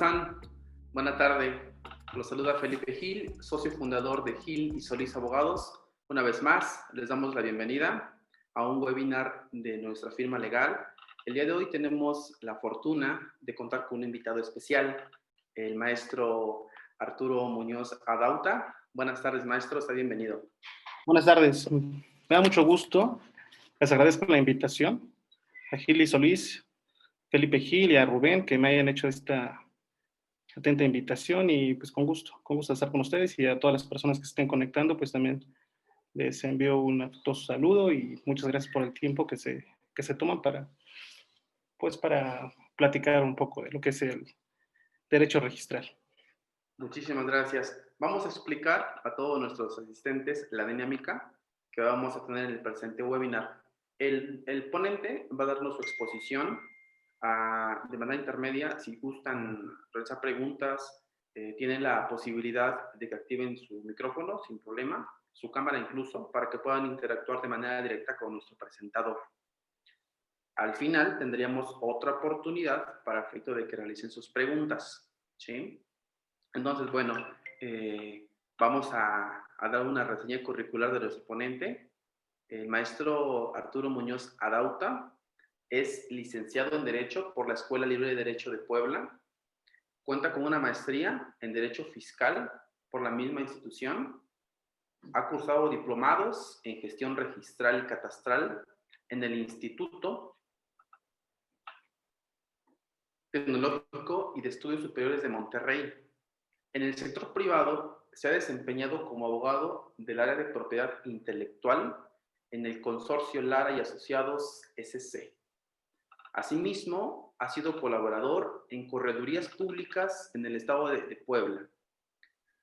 están? Buena tarde. Los saluda Felipe Gil, socio fundador de Gil y Solís Abogados. Una vez más, les damos la bienvenida a un webinar de nuestra firma legal. El día de hoy tenemos la fortuna de contar con un invitado especial, el maestro Arturo Muñoz Adauta. Buenas tardes, maestro. Está bienvenido. Buenas tardes. Me da mucho gusto. Les agradezco la invitación a Gil y Solís, Felipe Gil y a Rubén que me hayan hecho esta atenta invitación y pues con gusto estar con ustedes y a todas las personas que se estén conectando, pues también les envío un afectuoso saludo y muchas gracias por el tiempo que se toman para platicar un poco de lo que es el derecho registral. Muchísimas gracias. Vamos a explicar a todos nuestros asistentes la dinámica que vamos a tener en el presente webinar. El ponente va a darnos su exposición de manera intermedia. Si gustan realizar preguntas, tienen la posibilidad de que activen su micrófono sin problema, su cámara incluso, para que puedan interactuar de manera directa con nuestro presentador. Al final tendríamos otra oportunidad para efecto de que realicen sus preguntas, ¿sí? Entonces, bueno, vamos a dar una reseña curricular de nuestro ponente. El maestro Arturo Muñoz Adauta es licenciado en Derecho por la Escuela Libre de Derecho de Puebla. Cuenta con una maestría en Derecho Fiscal por la misma institución. Ha cursado diplomados en Gestión Registral y Catastral en el Instituto Tecnológico y de Estudios Superiores de Monterrey. En el sector privado se ha desempeñado como abogado del área de propiedad intelectual en el consorcio Lara y Asociados SC. Asimismo, ha sido colaborador en corredurías públicas en el estado de Puebla.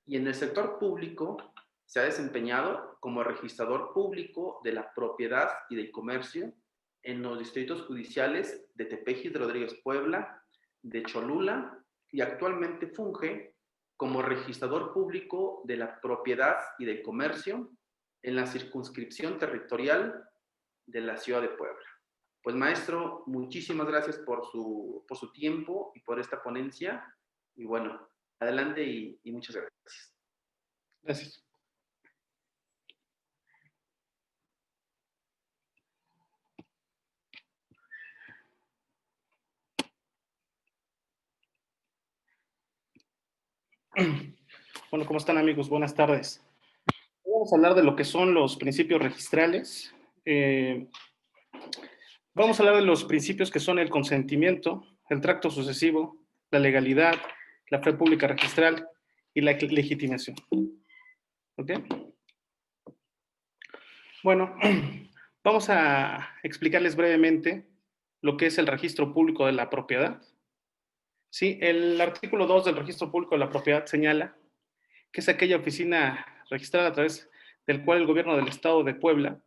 Y en el sector público se ha desempeñado como registrador público de la propiedad y del comercio en los distritos judiciales de Tepeji de Rodríguez Puebla, de Cholula, y actualmente funge como registrador público de la propiedad y del comercio en la circunscripción territorial de la ciudad de Puebla. Pues maestro, muchísimas gracias por su tiempo y por esta ponencia. Y bueno, adelante y muchas gracias. Gracias. Bueno, ¿cómo están, amigos? Buenas tardes. Vamos a hablar de lo que son los principios registrales. Vamos a hablar de los principios que son el consentimiento, el tracto sucesivo, la legalidad, la fe pública registral y la legitimación. ¿Ok? Bueno, vamos a explicarles brevemente lo que es el registro público de la propiedad. Sí, el artículo 2 del registro público de la propiedad señala que es aquella oficina registrada a través del cual el gobierno del estado de Puebla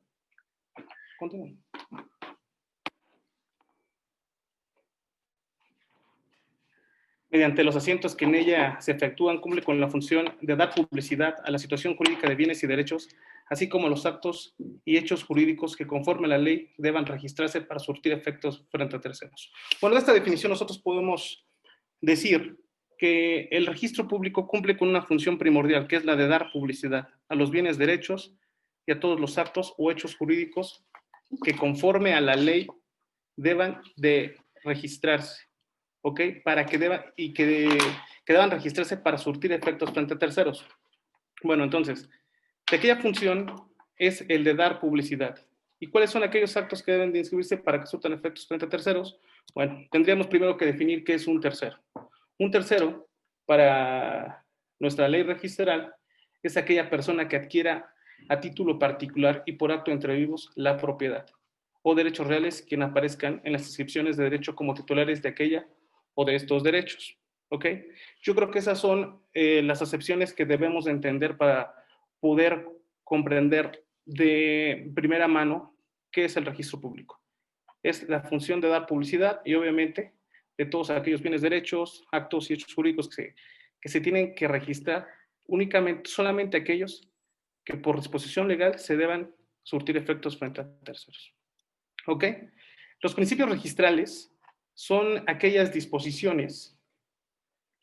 mediante los asientos que en ella se efectúan, cumple con la función de dar publicidad a la situación jurídica de bienes y derechos, así como los actos y hechos jurídicos que conforme a la ley deban registrarse para surtir efectos frente a terceros. Bueno, de esta definición nosotros podemos decir que el registro público cumple con una función primordial, que es la de dar publicidad a los bienes, derechos y a todos los actos o hechos jurídicos que conforme a la ley deban de registrarse. ¿Ok? Que deban registrarse para surtir efectos frente a terceros. Bueno, entonces, de aquella función es el de dar publicidad. ¿Y cuáles son aquellos actos que deben de inscribirse para que surtan efectos frente a terceros? Bueno, tendríamos primero que definir qué es un tercero. Un tercero, para nuestra ley registral, es aquella persona que adquiera a título particular y por acto entre vivos la propiedad o derechos reales que aparezcan en las inscripciones de derecho como titulares de aquella o de estos derechos. ¿Ok? Yo creo que esas son las acepciones que debemos entender para poder comprender de primera mano qué es el registro público. Es la función de dar publicidad y obviamente de todos aquellos bienes, derechos, actos y hechos jurídicos que se tienen que registrar únicamente, solamente aquellos que por disposición legal se deban surtir efectos frente a terceros. ¿Ok? Los principios registrales son aquellas disposiciones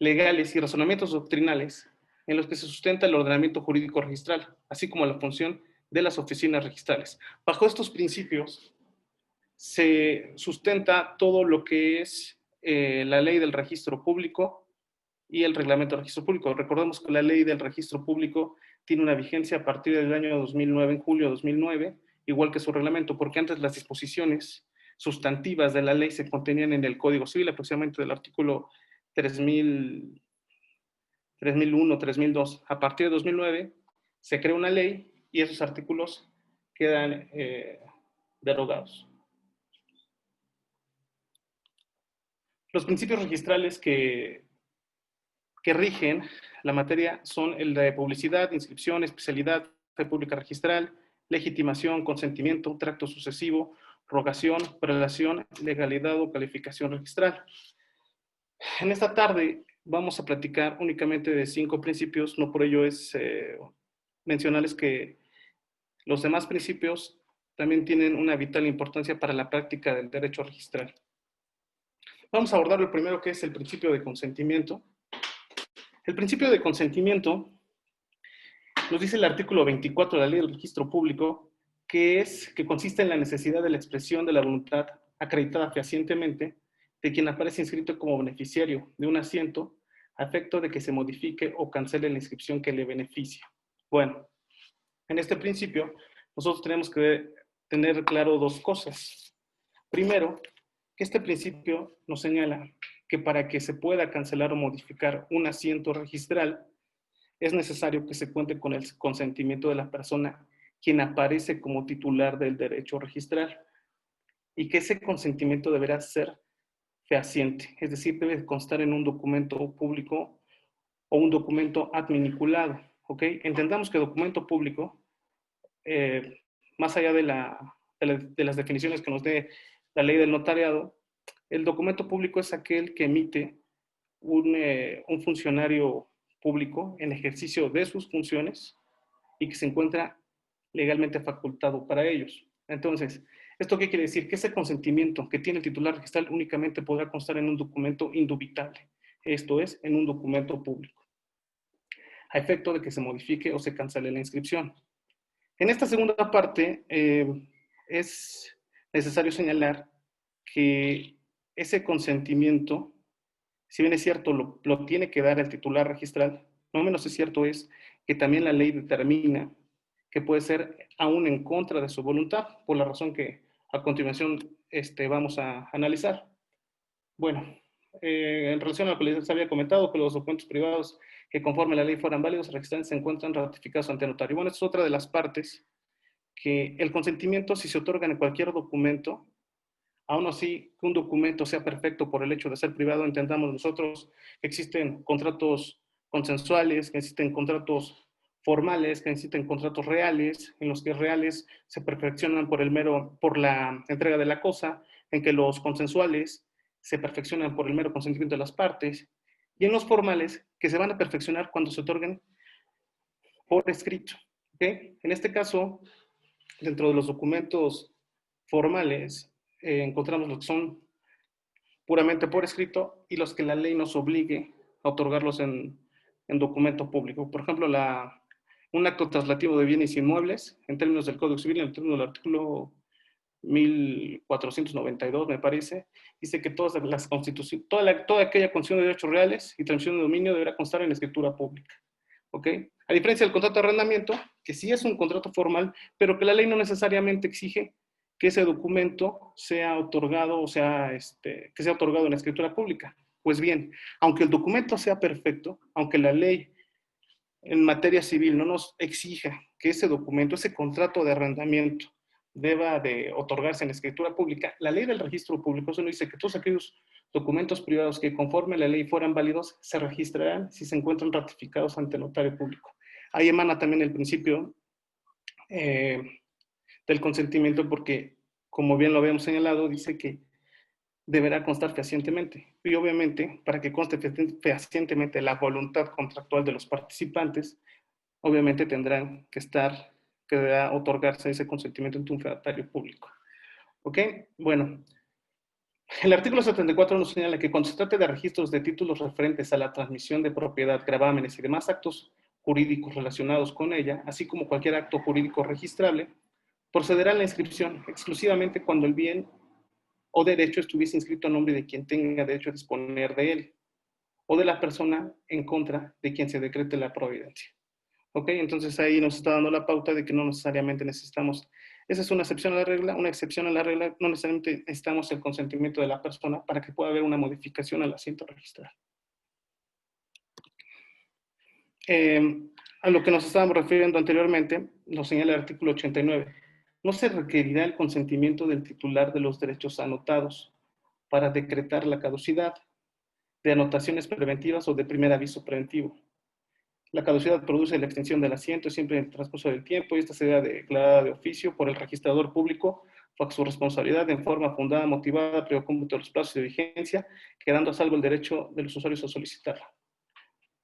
legales y razonamientos doctrinales en los que se sustenta el ordenamiento jurídico registral, así como la función de las oficinas registrales. Bajo estos principios se sustenta todo lo que es la ley del registro público y el reglamento del registro público. Recordemos que la ley del registro público tiene una vigencia a partir del año 2009, en julio de 2009, igual que su reglamento, porque antes las disposiciones sustantivas de la ley se contenían en el Código Civil, aproximadamente del artículo 3000, 3001, 3002. A partir de 2009 se crea una ley y esos artículos quedan derogados. Los principios registrales que rigen la materia son el de publicidad, inscripción, especialidad, fe pública registral, legitimación, consentimiento, tracto sucesivo, rogación, prelación, legalidad o calificación registral. En esta tarde vamos a platicar únicamente de 5 principios, no por ello es mencionarles que los demás principios también tienen una vital importancia para la práctica del derecho registral. Vamos a abordar el primero, que es el principio de consentimiento. El principio de consentimiento nos dice el artículo 24 de la Ley del Registro Público, que consiste en la necesidad de la expresión de la voluntad acreditada fehacientemente de quien aparece inscrito como beneficiario de un asiento a efecto de que se modifique o cancele la inscripción que le beneficia. Bueno, en este principio nosotros tenemos que tener claro 2 cosas. Primero, que este principio nos señala que para que se pueda cancelar o modificar un asiento registral, es necesario que se cuente con el consentimiento de la persona quien aparece como titular del derecho registral, y que ese consentimiento deberá ser fehaciente, es decir, debe constar en un documento público o un documento adminiculado, ¿ok? Entendamos que documento público, más allá de las definiciones que nos dé la ley del notariado, el documento público es aquel que emite un funcionario público en ejercicio de sus funciones y que se encuentra legalmente facultado para ellos. Entonces, ¿esto qué quiere decir? Que ese consentimiento que tiene el titular registral únicamente podrá constar en un documento indubitable, esto es, en un documento público, a efecto de que se modifique o se cancele la inscripción. En esta segunda parte, es necesario señalar que ese consentimiento, si bien es cierto, lo tiene que dar el titular registral, no menos es cierto es que también la ley determina que puede ser aún en contra de su voluntad, por la razón que a continuación vamos a analizar. Bueno, en relación a lo que les había comentado, que los documentos privados que conforme la ley fueran válidos, registrados, se encuentran ratificados ante notario. Bueno, esta es otra de las partes, que el consentimiento, si se otorga en cualquier documento, aún así, que un documento sea perfecto por el hecho de ser privado, entendamos nosotros que existen contratos consensuales, que existen contratos formales, que existen contratos reales, en los que reales se perfeccionan por la entrega de la cosa, en que los consensuales se perfeccionan por el mero consentimiento de las partes, y en los formales, que se van a perfeccionar cuando se otorguen por escrito. ¿Okay? En este caso, dentro de los documentos formales, encontramos los que son puramente por escrito y los que la ley nos obligue a otorgarlos en documento público. Por ejemplo, un acto traslativo de bienes inmuebles, en términos del Código Civil, en términos del artículo 1492, me parece, dice que todas las constituciones, toda aquella concesión de derechos reales y transmisión de dominio deberá constar en escritura pública. ¿Ok? A diferencia del contrato de arrendamiento, que sí es un contrato formal, pero que la ley no necesariamente exige que ese documento sea otorgado, o sea, que sea otorgado en escritura pública. Pues bien, aunque el documento sea perfecto, aunque la ley en materia civil no nos exija que ese documento, ese contrato de arrendamiento, deba de otorgarse en escritura pública, la ley del registro público solo dice que todos aquellos documentos privados que conforme la ley fueran válidos se registrarán si se encuentran ratificados ante el notario público. Ahí emana también el principio del consentimiento, porque, como bien lo habíamos señalado, dice que deberá constar fehacientemente. Y obviamente, para que conste fehacientemente la voluntad contractual de los participantes, obviamente tendrán que deberá otorgarse ese consentimiento ante un fedatario público. ¿Ok? Bueno, El artículo 74 nos señala que cuando se trate de registros de títulos referentes a la transmisión de propiedad, gravámenes y demás actos jurídicos relacionados con ella, así como cualquier acto jurídico registrable, procederá a la inscripción exclusivamente cuando el bien o derecho estuviese inscrito a nombre de quien tenga derecho a disponer de él, o de la persona en contra de quien se decrete la providencia. ¿Ok? Entonces ahí nos está dando la pauta de que no necesariamente necesitamos, esa es una excepción a la regla, no necesariamente necesitamos el consentimiento de la persona para que pueda haber una modificación al asiento registral. A lo que nos estábamos refiriendo anteriormente, nos señala el artículo 89. No se requerirá el consentimiento del titular de los derechos anotados para decretar la caducidad de anotaciones preventivas o de primer aviso preventivo. La caducidad produce la extinción del asiento siempre en el transcurso del tiempo y esta será declarada de oficio por el registrador público bajo su responsabilidad en forma fundada, motivada, previo cómputo de los plazos de vigencia, quedando a salvo el derecho de los usuarios a solicitarla.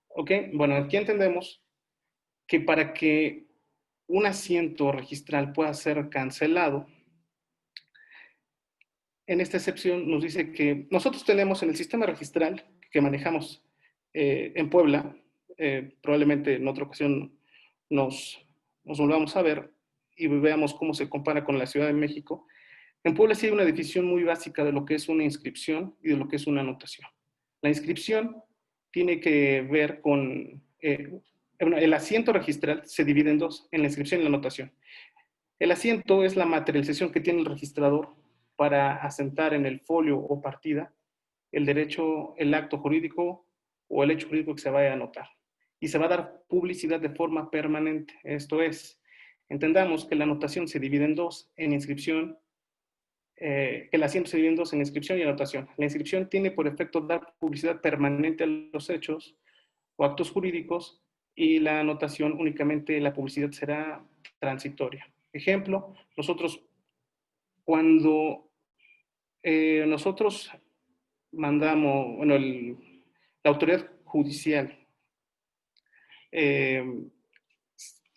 ¿Ok? Bueno, aquí entendemos que para que un asiento registral pueda ser cancelado, en esta excepción nos dice que nosotros tenemos en el sistema registral que manejamos en Puebla, probablemente en otra ocasión nos volvamos a ver y veamos cómo se compara con la Ciudad de México. En Puebla sí hay una definición muy básica de lo que es una inscripción y de lo que es una anotación. La inscripción tiene que ver con el asiento registral se divide en dos, en la inscripción y la anotación. El asiento es la materialización que tiene el registrador para asentar en el folio o partida el derecho, el acto jurídico o el hecho jurídico que se vaya a anotar. Y se va a dar publicidad de forma permanente. Esto es, entendamos que la anotación se divide en dos, en inscripción, que el asiento se divide en dos, en inscripción y anotación. La inscripción tiene por efecto dar publicidad permanente a los hechos o actos jurídicos y la anotación únicamente la publicidad será transitoria. Ejemplo, nosotros cuando nosotros mandamos, bueno, la autoridad judicial eh,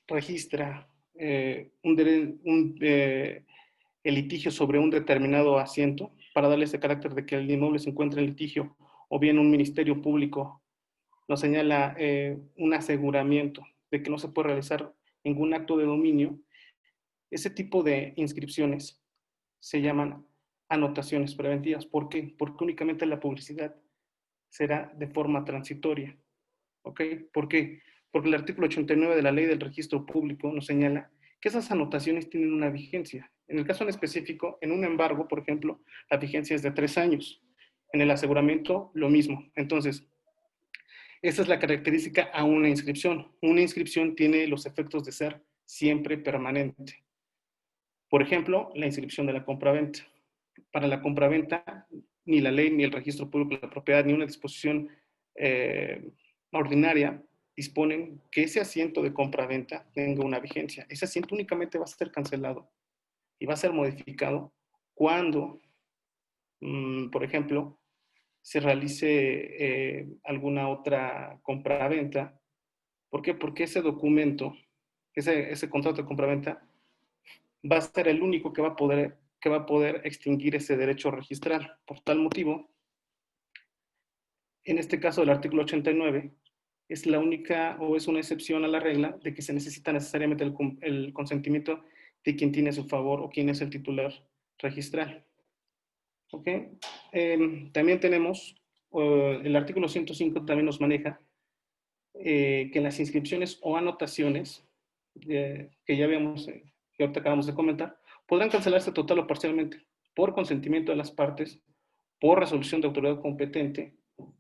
registra el litigio sobre un determinado asiento para darle ese carácter de que el inmueble se encuentra en litigio o bien un ministerio público nos señala un aseguramiento de que no se puede realizar ningún acto de dominio. Ese tipo de inscripciones se llaman anotaciones preventivas. ¿Por qué? Porque únicamente la publicidad será de forma transitoria. ¿Ok? ¿Por qué? Porque el artículo 89 de la Ley del Registro Público nos señala que esas anotaciones tienen una vigencia. En el caso en específico, en un embargo, por ejemplo, la vigencia es de 3 años. En el aseguramiento, lo mismo. Entonces, esa es la característica a una inscripción. Una inscripción tiene los efectos de ser siempre permanente. Por ejemplo, la inscripción de la compraventa. Para la compraventa, ni la ley, ni el registro público de la propiedad, ni una disposición ordinaria disponen que ese asiento de compraventa tenga una vigencia. Ese asiento únicamente va a ser cancelado y va a ser modificado cuando, por ejemplo, se realice alguna otra compraventa. ¿Por qué? Porque ese documento, ese contrato de compraventa, va a ser el único que va a poder extinguir ese derecho registral. Por tal motivo, en este caso el artículo 89 es la única o es una excepción a la regla de que se necesita necesariamente el consentimiento de quien tiene a su favor o quien es el titular registral. ¿Ok? También tenemos, el artículo 105 también nos maneja que las inscripciones o anotaciones que ya habíamos, que ahorita acabamos de comentar, podrán cancelarse total o parcialmente por consentimiento de las partes, por resolución de autoridad competente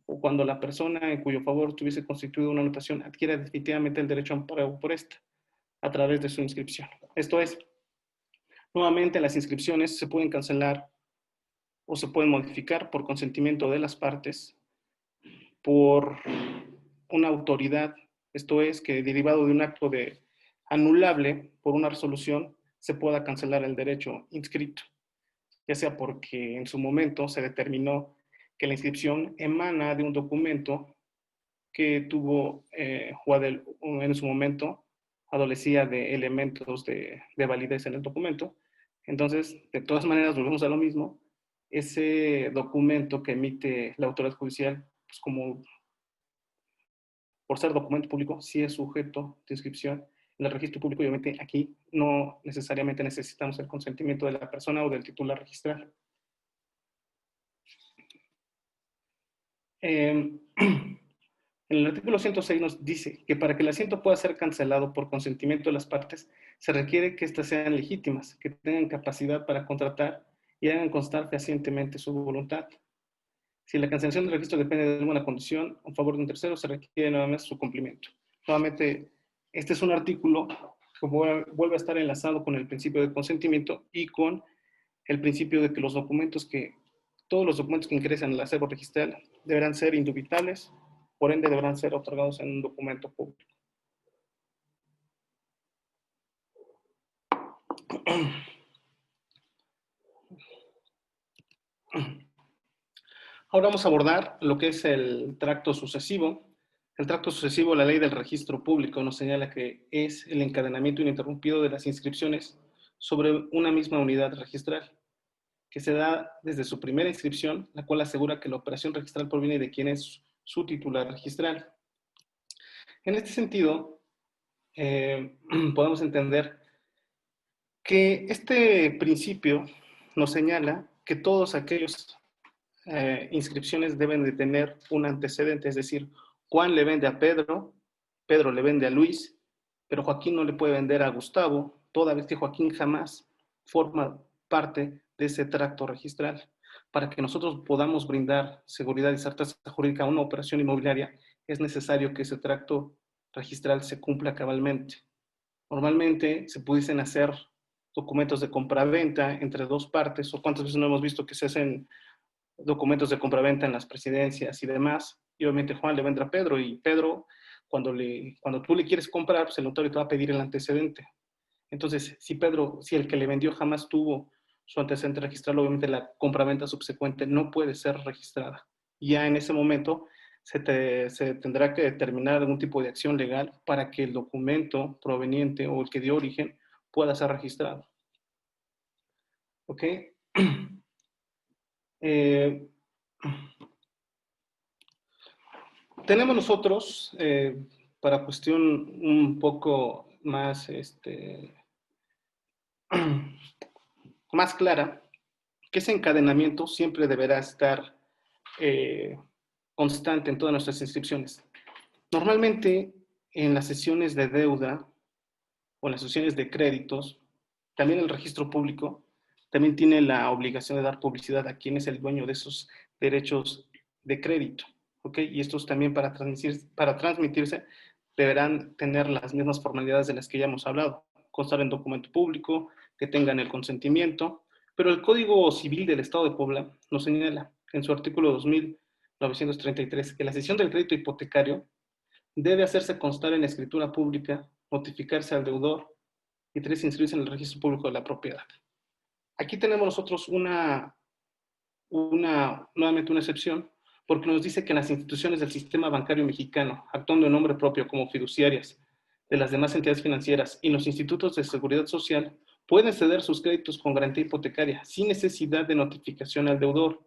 o cuando la persona en cuyo favor tuviese constituido una anotación adquiera definitivamente el derecho a amparo por esta a través de su inscripción. Esto es, nuevamente las inscripciones se pueden cancelar o se pueden modificar por consentimiento de las partes, por una autoridad, esto es, que derivado de un acto de anulable por una resolución se pueda cancelar el derecho inscrito, ya sea porque en su momento se determinó que la inscripción emana de un documento que tuvo en su momento adolecía de elementos de validez en el documento. Entonces, de todas maneras, volvemos a lo mismo. ese documento que emite la autoridad judicial, pues como por ser documento público, sí es sujeto de inscripción en el registro público y obviamente aquí no necesariamente necesitamos el consentimiento de la persona o del titular registral. En el artículo 106 nos dice que para que el asiento pueda ser cancelado por consentimiento de las partes, se requiere que éstas sean legítimas, que tengan capacidad para contratar y hagan constar fehacientemente su voluntad. Si la cancelación del registro depende de alguna condición en favor de un tercero, se requiere nuevamente su cumplimiento. Nuevamente, este es un artículo que vuelve a estar enlazado con el principio de consentimiento y con el principio de que todos los documentos que ingresan al acervo registral deberán ser indubitables, por ende deberán ser otorgados en un documento público. Ahora vamos a abordar lo que es el tracto sucesivo. El tracto sucesivo, la ley del registro público, nos señala que es el encadenamiento ininterrumpido de las inscripciones sobre una misma unidad registral, que se da desde su primera inscripción, la cual asegura que la operación registral proviene de quien es su titular registral. En este sentido, podemos entender que este principio nos señala que todos aquellos inscripciones deben de tener un antecedente, es decir, Juan le vende a Pedro, Pedro le vende a Luis, pero Joaquín no le puede vender a Gustavo, toda vez que Joaquín jamás forma parte de ese tracto registral. Para que nosotros podamos brindar seguridad y certeza jurídica a una operación inmobiliaria, es necesario que ese tracto registral se cumpla cabalmente. Normalmente se pudiesen hacer documentos de compraventa entre dos partes, o cuántas veces no hemos visto que se hacen documentos de compraventa en las presidencias y demás, y obviamente Juan le vende a Pedro, y Pedro, cuando tú le quieres comprar, pues el notario te va a pedir el antecedente. Entonces, si el que le vendió jamás tuvo su antecedente registrado, obviamente la compraventa subsecuente no puede ser registrada. Y ya en ese momento se tendrá que determinar algún tipo de acción legal para que el documento proveniente o el que dio origen pueda ser registrado. ¿Ok? Tenemos nosotros, para cuestión un poco más, más clara, que ese encadenamiento siempre deberá estar constante en todas nuestras inscripciones. Normalmente, en las sesiones de deuda o en las sesiones de créditos, también el registro público también tiene la obligación de dar publicidad a quién es el dueño de esos derechos de crédito. ¿Ok? Y estos también para transmitirse deberán tener las mismas formalidades de las que ya hemos hablado. Constar en documento público, que tengan el consentimiento, pero el Código Civil del Estado de Puebla nos señala en su artículo 2933 que la cesión del crédito hipotecario debe hacerse constar en la escritura pública, notificarse al deudor y inscribirse en el registro público de la propiedad. Aquí tenemos nosotros nuevamente una excepción, porque nos dice que las instituciones del sistema bancario mexicano, actuando en nombre propio como fiduciarias de las demás entidades financieras y los institutos de seguridad social, pueden ceder sus créditos con garantía hipotecaria sin necesidad de notificación al deudor,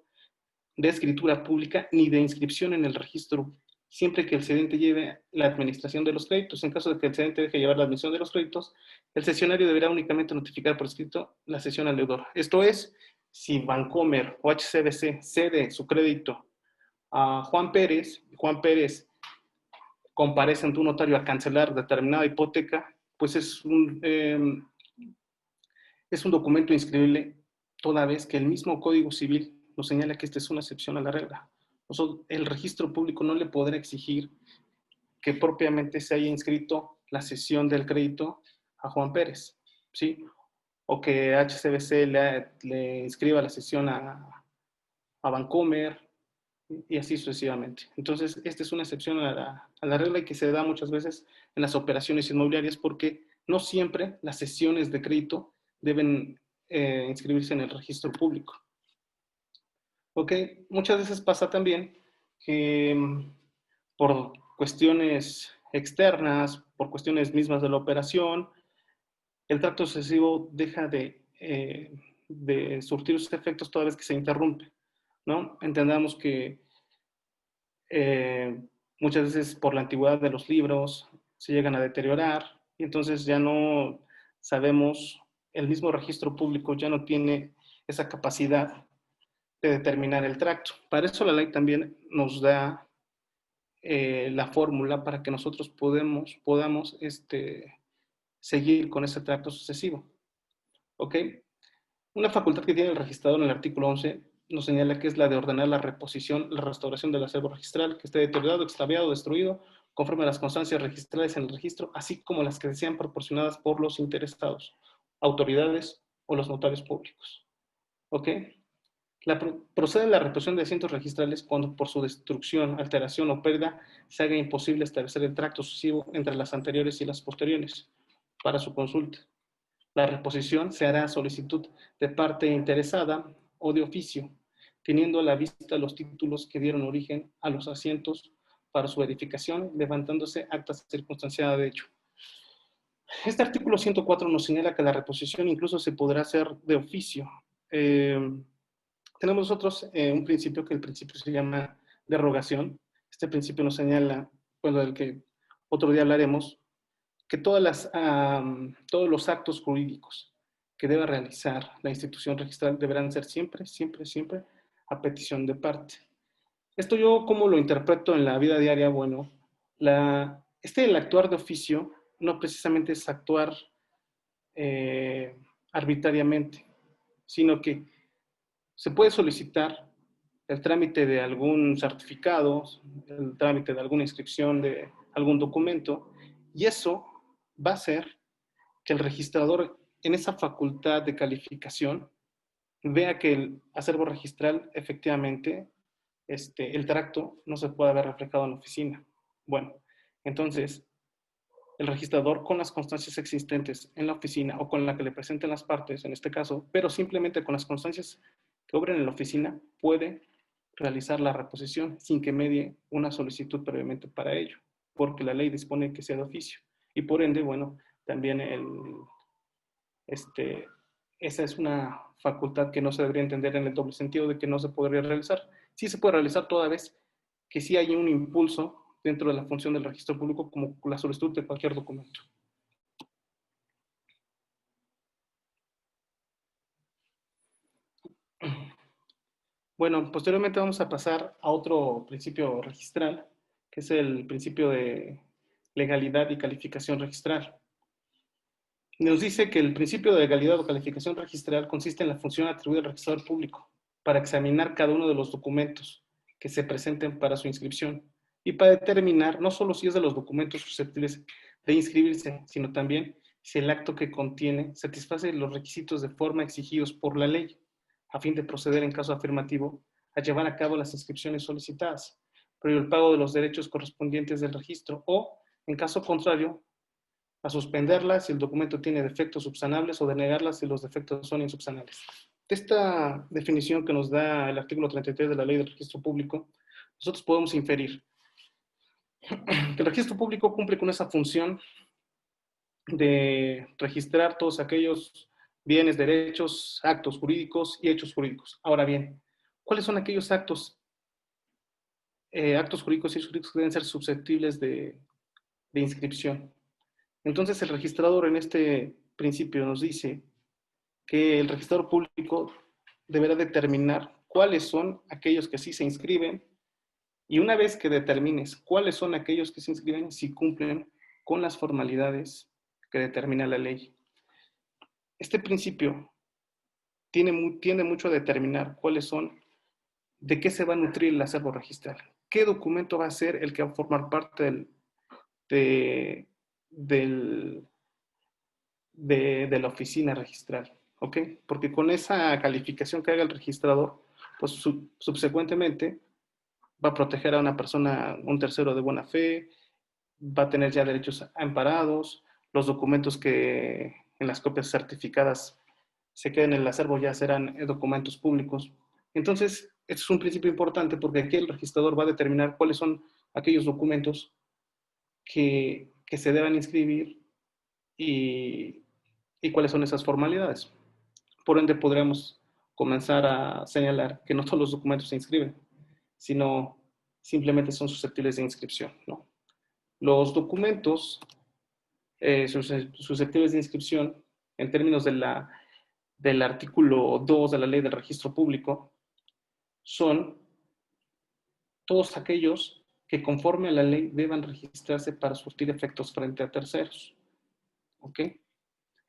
de escritura pública ni de inscripción en el registro, siempre que el cedente lleve la administración de los créditos. En caso de que el cedente deje llevar la administración de los créditos, el cesionario deberá únicamente notificar por escrito la cesión al deudor. Esto es, si Bancomer o HCBC cede su crédito a Juan Pérez comparece ante un notario a cancelar determinada hipoteca, pues es un documento inscribible toda vez que el mismo Código Civil nos señala que esta es una excepción a la regla. El registro público no le podrá exigir que propiamente se haya inscrito la cesión del crédito a Juan Pérez, ¿sí? O que HCBC le inscriba la cesión a Bancomer y así sucesivamente. Entonces, esta es una excepción a la regla y que se da muchas veces en las operaciones inmobiliarias porque no siempre las cesiones de crédito deben inscribirse en el registro público. Ok, muchas veces pasa también que por cuestiones externas, por cuestiones mismas de la operación, el tracto sucesivo deja de de surtir sus efectos toda vez que se interrumpe, ¿no? Entendamos que muchas veces por la antigüedad de los libros se llegan a deteriorar y entonces ya no sabemos, el mismo registro público ya no tiene esa capacidad de determinar el tracto. Para eso la ley también nos da la fórmula para que nosotros podamos seguir con ese tracto sucesivo. ¿Ok? Una facultad que tiene el registrador en el artículo 11 nos señala que es la de ordenar la reposición, la restauración del acervo registral que esté deteriorado, extraviado, destruido, conforme a las constancias registrales en el registro, así como las que sean proporcionadas por los interesados, autoridades o los notarios públicos. ¿Ok? Procede la reposición de asientos registrales cuando por su destrucción, alteración o pérdida se haga imposible establecer el tracto sucesivo entre las anteriores y las posteriores para su consulta. La reposición se hará a solicitud de parte interesada o de oficio, teniendo a la vista los títulos que dieron origen a los asientos para su verificación, levantándose acta circunstanciada de hecho. Este artículo 104 nos señala que la reposición incluso se podrá hacer de oficio. Tenemos nosotros un principio que el principio se llama derogación. Este principio nos señala, bueno, del que otro día hablaremos, que todos los actos jurídicos que deba realizar la institución registral deberán ser siempre, siempre, siempre a petición de parte. Esto yo, ¿cómo lo interpreto en la vida diaria? Bueno, el actuar de oficio no precisamente es actuar arbitrariamente, sino que se puede solicitar el trámite de algún certificado, el trámite de alguna inscripción de algún documento, y eso va a hacer que el registrador en esa facultad de calificación vea que el acervo registral efectivamente, el tracto no se puede ver reflejado en la oficina. Bueno, entonces el registrador con las constancias existentes en la oficina o con la que le presenten las partes, en este caso, pero simplemente con las constancias que obren en la oficina, puede realizar la reposición sin que medie una solicitud previamente para ello, porque la ley dispone que sea de oficio. Y por ende, bueno, también esa es una facultad que no se debería entender en el doble sentido de que no se podría realizar. Sí se puede realizar toda vez que sí hay un impulso dentro de la función del registro público como la solicitud de cualquier documento. Bueno, posteriormente vamos a pasar a otro principio registral, que es el principio de legalidad y calificación registral. Nos dice que el principio de legalidad o calificación registral consiste en la función atribuida al registrador público para examinar cada uno de los documentos que se presenten para su inscripción y para determinar no solo si es de los documentos susceptibles de inscribirse, sino también si el acto que contiene satisface los requisitos de forma exigidos por la ley, a fin de proceder en caso afirmativo a llevar a cabo las inscripciones solicitadas, previo el pago de los derechos correspondientes del registro o, en caso contrario, a suspenderla si el documento tiene defectos subsanables o denegarla si los defectos son insubsanables. De esta definición que nos da el artículo 33 de la Ley del Registro Público, nosotros podemos inferir que el registro público cumple con esa función de registrar todos aquellos bienes, derechos, actos jurídicos y hechos jurídicos. Ahora bien, ¿cuáles son aquellos actos jurídicos y hechos jurídicos que deben ser susceptibles de inscripción? Entonces, el registrador en este principio nos dice que el registrador público deberá determinar cuáles son aquellos que sí se inscriben y una vez que determines cuáles son aquellos que se inscriben, si cumplen con las formalidades que determina la ley. Este principio tiende mucho a determinar cuáles son, de qué se va a nutrir el acervo registral, qué documento va a ser el que va a formar parte de la oficina registral, ¿ok? Porque con esa calificación que haga el registrador, pues subsecuentemente va a proteger a una persona, un tercero de buena fe, va a tener ya derechos amparados, los documentos que en las copias certificadas se queden en el acervo ya serán documentos públicos. Entonces, este es un principio importante porque aquí el registrador va a determinar cuáles son aquellos documentos que se deban inscribir y cuáles son esas formalidades. Por ende, podríamos comenzar a señalar que no todos los documentos se inscriben, sino simplemente son susceptibles de inscripción, ¿no? Los documentos susceptibles de inscripción, en términos del artículo 2 de la Ley del Registro Público, son todos aquellos que conforme a la ley deban registrarse para surtir efectos frente a terceros. ¿Ok?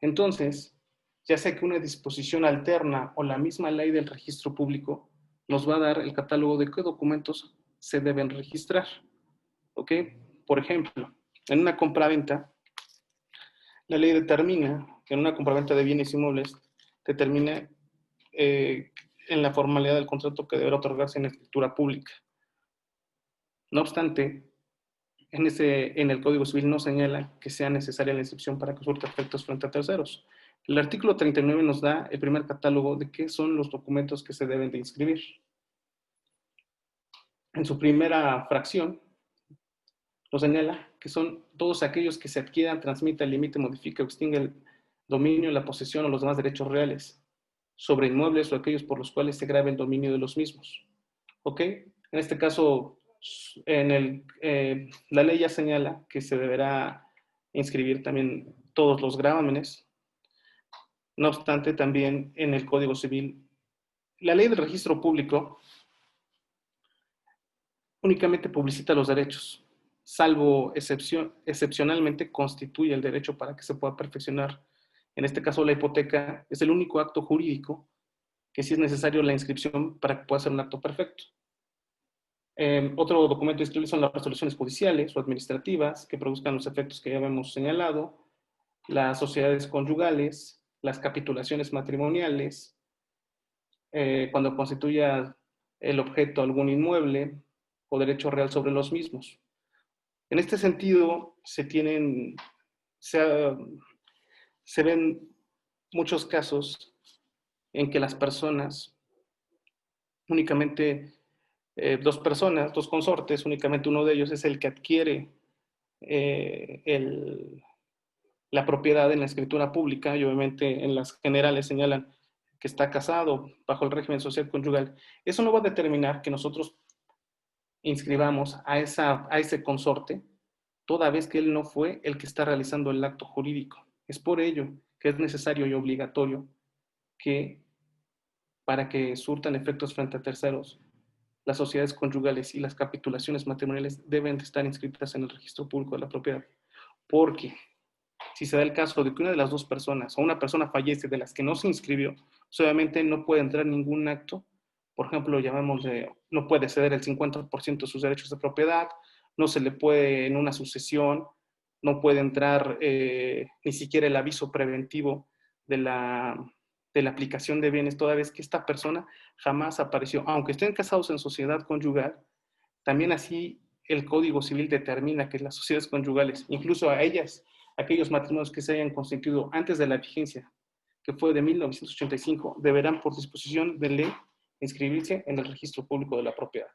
Entonces, ya sea que una disposición alterna o la misma ley del registro público nos va a dar el catálogo de qué documentos se deben registrar. ¿Ok? Por ejemplo, en una compraventa, la ley determina que en una compraventa de bienes inmuebles determina en la formalidad del contrato que deberá otorgarse en escritura pública. No obstante, en el Código Civil no señala que sea necesaria la inscripción para que surta efectos frente a terceros. El artículo 39 nos da el primer catálogo de qué son los documentos que se deben de inscribir. En su primera fracción nos señala que son todos aquellos que se adquieran, transmita, limite, modifique o extinga el dominio, la posesión o los demás derechos reales sobre inmuebles o aquellos por los cuales se grave el dominio de los mismos. ¿Ok? En este caso, la ley ya señala que se deberá inscribir también todos los gravámenes. No obstante, también en el Código Civil, la ley del registro público únicamente publicita los derechos, salvo excepcionalmente constituye el derecho para que se pueda perfeccionar. En este caso, la hipoteca es el único acto jurídico que sí es necesario la inscripción para que pueda ser un acto perfecto. Otro documento inscribible son las resoluciones judiciales o administrativas que produzcan los efectos que ya hemos señalado, las sociedades conyugales, las capitulaciones matrimoniales, cuando constituya el objeto algún inmueble o derecho real sobre los mismos. En este sentido, se ven muchos casos en que las personas, únicamente dos personas, dos consortes, únicamente uno de ellos es el que adquiere la propiedad en la escritura pública y obviamente en las generales señalan que está casado bajo el régimen social conyugal. Eso no va a determinar que nosotros inscribamos a ese consorte toda vez que él no fue el que está realizando el acto jurídico. Es por ello que es necesario y obligatorio que para que surtan efectos frente a terceros, las sociedades conyugales y las capitulaciones matrimoniales deben de estar inscritas en el registro público de la propiedad. Porque si se da el caso de que una de las dos personas o una persona fallece de las que no se inscribió, pues obviamente no puede entrar ningún acto. Por ejemplo, no puede ceder el 50% de sus derechos de propiedad, no se le puede en una sucesión, no puede entrar ni siquiera el aviso preventivo de la aplicación de bienes, toda vez que esta persona jamás apareció. Aunque estén casados en sociedad conyugal, también así el Código Civil determina que las sociedades conyugales, incluso a ellas, aquellos matrimonios que se hayan constituido antes de la vigencia, que fue de 1985, deberán por disposición de ley inscribirse en el registro público de la propiedad.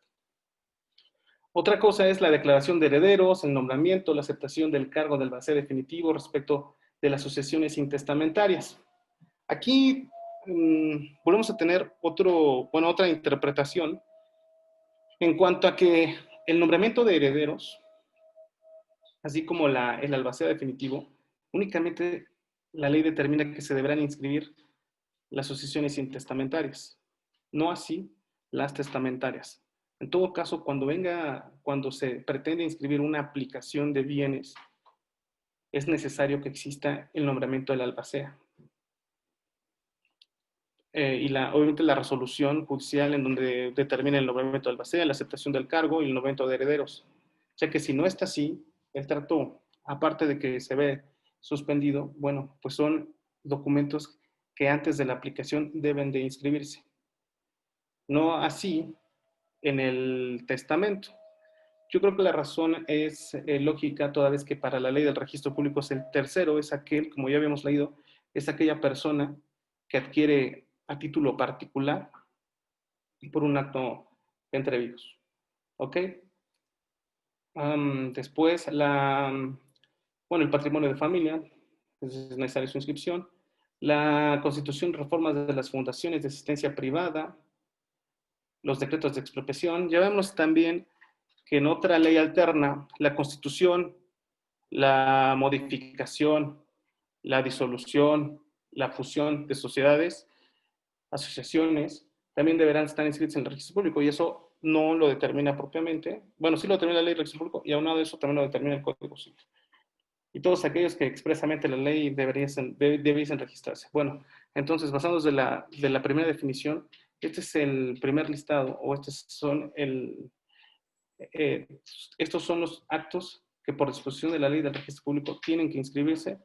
Otra cosa es la declaración de herederos, el nombramiento, la aceptación del cargo del albacea definitivo respecto de las sucesiones intestamentarias. Aquí volvemos a tener otra interpretación en cuanto a que el nombramiento de herederos, así como el albacea definitivo, únicamente la ley determina que se deberán inscribir las sucesiones intestamentarias, no así las testamentarias. En todo caso, cuando se pretende inscribir una aplicación de bienes, es necesario que exista el nombramiento del albacea. Obviamente la resolución judicial en donde determina el nombramiento del albacea, la aceptación del cargo y el nombramiento de herederos. Ya que si no está así, el trato, aparte de que se ve suspendido, bueno, pues son documentos que antes de la aplicación deben de inscribirse. No así en el testamento. Yo creo que la razón es lógica, toda vez que para la ley del registro público es el tercero, es aquel, como ya habíamos leído, es aquella persona que adquiere a título particular por un acto entre vivos. ¿Ok? Después, el patrimonio de familia, es necesaria su inscripción. la Constitución, reformas de las fundaciones de asistencia privada, los decretos de expropiación. Ya vemos también que en otra ley alterna, la Constitución, la modificación, la disolución, la fusión de sociedades, asociaciones, también deberán estar inscritos en el registro público y eso no lo determina propiamente. Bueno, sí lo determina la ley del registro público y aunado a eso también lo determina el Código Civil. Y todos aquellos que expresamente la ley debiesen registrarse. Bueno, entonces, basándonos de la primera definición, este es el primer listado, o eh, estos son los actos que por disposición de la ley del registro público tienen que inscribirse.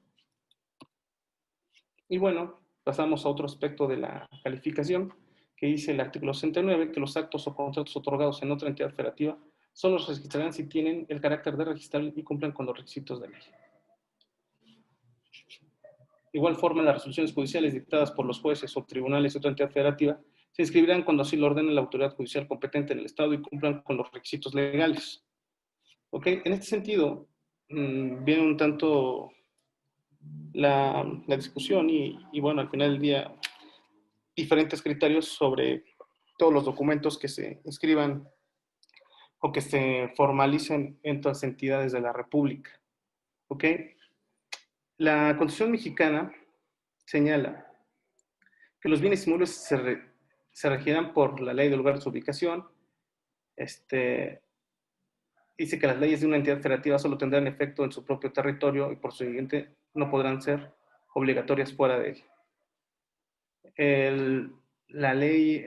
Y bueno, pasamos a otro aspecto de la calificación, que dice el artículo 69, que los actos o contratos otorgados en otra entidad federativa solo los registrarán si tienen el carácter de registrar y cumplan con los requisitos de ley. Igual forma, las resoluciones judiciales dictadas por los jueces o tribunales de otra entidad federativa se inscribirán cuando así lo ordene la autoridad judicial competente en el Estado y cumplan con los requisitos legales. ¿Ok? En este sentido, viene un tanto la discusión y bueno, al final del día, diferentes criterios sobre todos los documentos que se inscriban o que se formalicen en todas las entidades de la República. ¿Ok? La Constitución mexicana señala que los bienes inmuebles se regirán por la ley del lugar de su ubicación. Dice que las leyes de una entidad federativa solo tendrán efecto en su propio territorio y por su siguiente no podrán ser obligatorias fuera de él. La ley,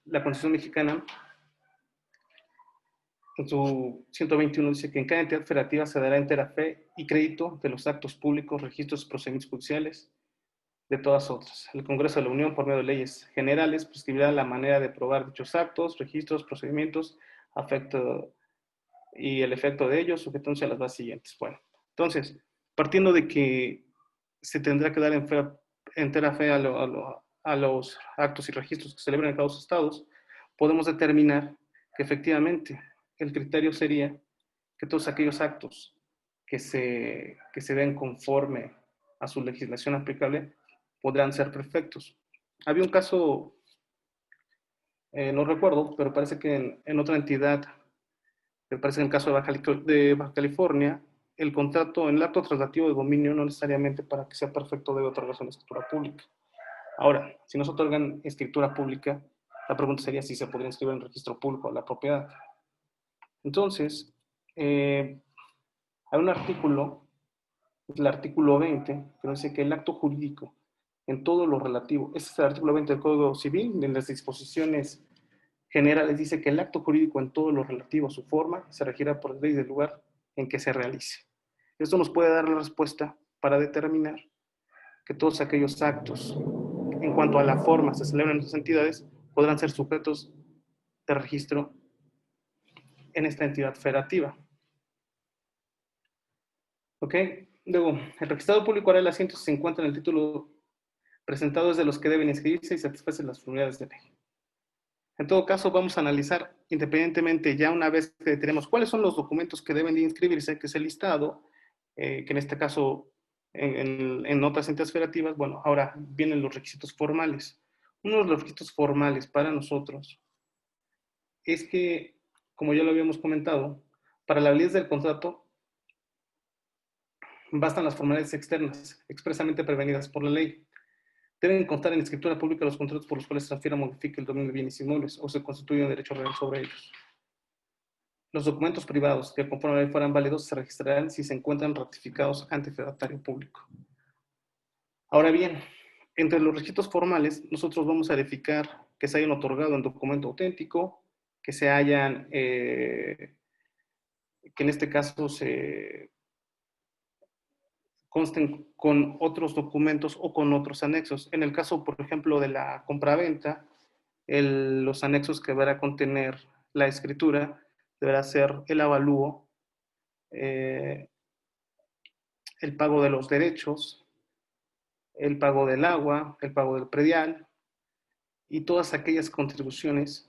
la Constitución mexicana, en su 121 dice que en cada entidad federativa se dará entera fe y crédito de los actos públicos, registros y procedimientos judiciales de todas otras. El Congreso de la Unión, por medio de leyes generales, prescribirá la manera de probar dichos actos, registros, procedimientos, afecto y el efecto de ellos, sujetándose a las bases siguientes. Bueno, entonces, partiendo de que se tendrá que dar entera fe a los actos y registros que se celebran en cada los estados, podemos determinar que efectivamente el criterio sería que todos aquellos actos que se den conforme a su legislación aplicable podrán ser perfectos. Había un caso, no recuerdo, pero parece que en otra entidad, me parece en el caso de Baja California, el contrato en el acto traslativo de dominio no necesariamente para que sea perfecto debe otorgarse una escritura pública. Ahora, si no se otorgan escritura pública, la pregunta sería si se podría inscribir en el registro público de la propiedad. Entonces, hay un artículo, el artículo 20, que dice que el acto jurídico en todo lo relativo, este es el artículo 20 del Código Civil, en las disposiciones generales dice que el acto jurídico en todo lo relativo a su forma se regirá por la ley del lugar en que se realice. Esto nos puede dar la respuesta para determinar que todos aquellos actos, en cuanto a la forma se celebran en esas entidades, podrán ser sujetos de registro en esta entidad federativa. ¿Ok? Luego, el registrado público hará el asiento si se encuentra en el título presentado desde los que deben inscribirse y satisfacen las formalidades de ley. En todo caso, vamos a analizar independientemente, ya una vez que tenemos cuáles son los documentos que deben de inscribirse, que es el listado, que en este caso, en otras entidades federativas, bueno, ahora vienen los requisitos formales. Uno de los requisitos formales para nosotros es que, como ya lo habíamos comentado, para la validez del contrato, bastan las formalidades externas, expresamente prevenidas por la ley. Deben constar en escritura pública los contratos por los cuales se transfiera o modifique el dominio de bienes inmuebles o se constituye un derecho real sobre ellos. Los documentos privados que conforme a la ley fueran válidos se registrarán si se encuentran ratificados ante fedatario público. Ahora bien, entre los requisitos formales, nosotros vamos a verificar que se hayan otorgado en documento auténtico, que se hayan, que en este caso se consten con otros documentos o con otros anexos. En el caso, por ejemplo, de la compraventa, los anexos que deberá contener la escritura deberá ser el avalúo, el pago de los derechos, el pago del agua, el pago del predial y todas aquellas contribuciones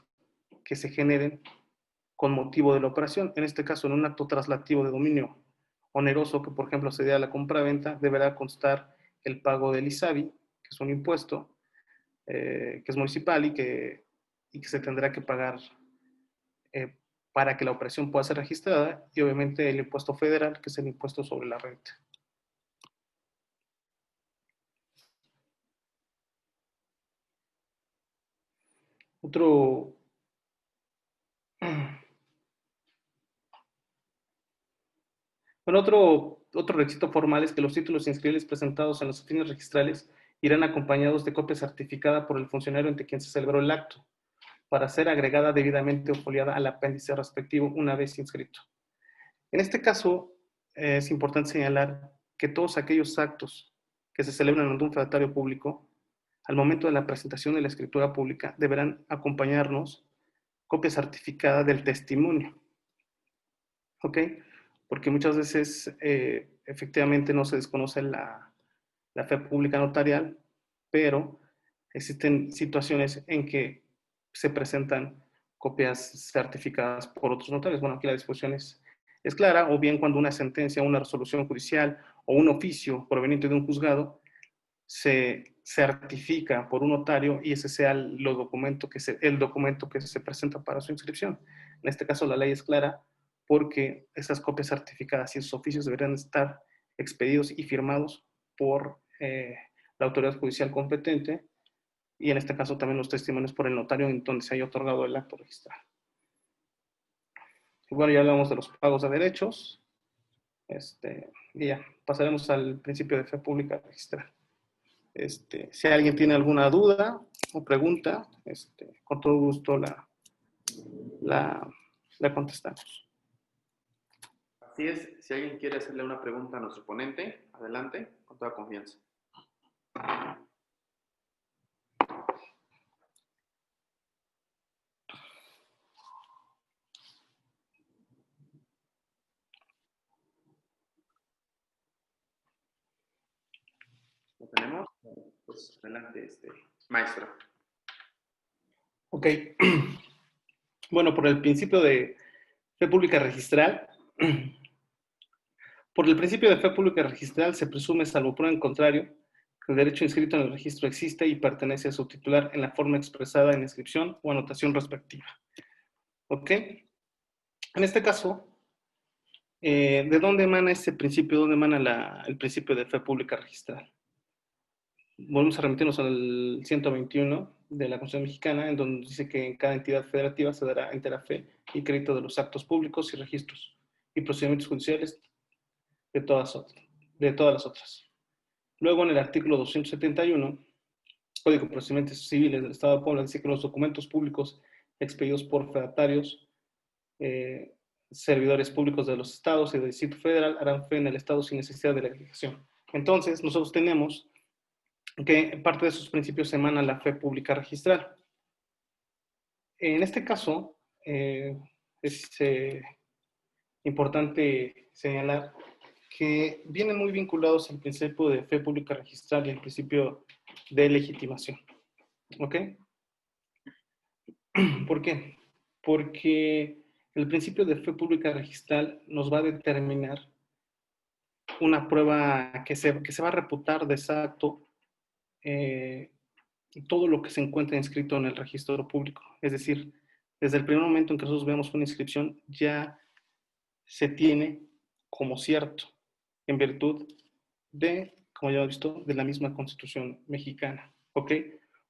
que se generen con motivo de la operación. En este caso, en un acto traslativo de dominio oneroso que, por ejemplo, se dé a la compraventa, deberá constar el pago del ISABI, que es un impuesto que es municipal y que se tendrá que pagar para que la operación pueda ser registrada, y obviamente el impuesto federal, que es el impuesto sobre la renta. Otro Bueno, otro requisito formal es que los títulos inscribles presentados en las oficinas registrales irán acompañados de copia certificada por el funcionario ante quien se celebró el acto, para ser agregada debidamente o foliada al apéndice respectivo una vez inscrito. En este caso, es importante señalar que todos aquellos actos que se celebran ante un fedatario público, al momento de la presentación de la escritura pública, deberán acompañarnos copia certificada del testimonio. ¿Ok? Porque muchas veces efectivamente no se desconoce la fe pública notarial, pero existen situaciones en que se presentan copias certificadas por otros notarios. Bueno, aquí la disposición es clara, o bien cuando una sentencia, una resolución judicial o un oficio proveniente de un juzgado se certifica por un notario y ese sea el documento que se presenta para su inscripción. En este caso la ley es clara porque esas copias certificadas y esos oficios deberían estar expedidos y firmados por la autoridad judicial competente, y en este caso también los testimonios por el notario en donde se haya otorgado el acto registral. Y bueno, ya hablamos de los pagos de derechos, y ya pasaremos al principio de fe pública registral. Si alguien tiene alguna duda o pregunta, con todo gusto la contestamos. Así es, si alguien quiere hacerle una pregunta a nuestro ponente, adelante, con toda confianza. ¿Lo tenemos? Pues adelante, maestro. Ok. Bueno, por el principio de fe pública registral, se presume, salvo prueba en contrario, que el derecho inscrito en el registro existe y pertenece a su titular en la forma expresada en la inscripción o anotación respectiva. ¿Ok? En este caso, ¿de dónde emana este principio? ¿Dónde emana el principio de fe pública registral? Volvemos a remitirnos al 121 de la Constitución Mexicana, en donde dice que en cada entidad federativa se dará entera fe y crédito de los actos públicos y registros y procedimientos judiciales de todas las otras. Luego, en el artículo 271, Código de Procedimientos Civiles del Estado de Puebla, dice que los documentos públicos expedidos por fedatarios, servidores públicos de los estados y del Distrito Federal harán fe en el estado sin necesidad de legislación. Entonces, nosotros tenemos que parte de esos principios emana la fe pública registral. En este caso, es importante señalar que vienen muy vinculados el principio de fe pública registral y el principio de legitimación. ¿Ok? ¿Por qué? Porque el principio de fe pública registral nos va a determinar una prueba que se va a reputar de exacto todo lo que se encuentra inscrito en el registro público. Es decir, desde el primer momento en que nosotros vemos una inscripción, ya se tiene como cierto, en virtud de, como ya hemos visto, de la misma Constitución mexicana. ¿Ok?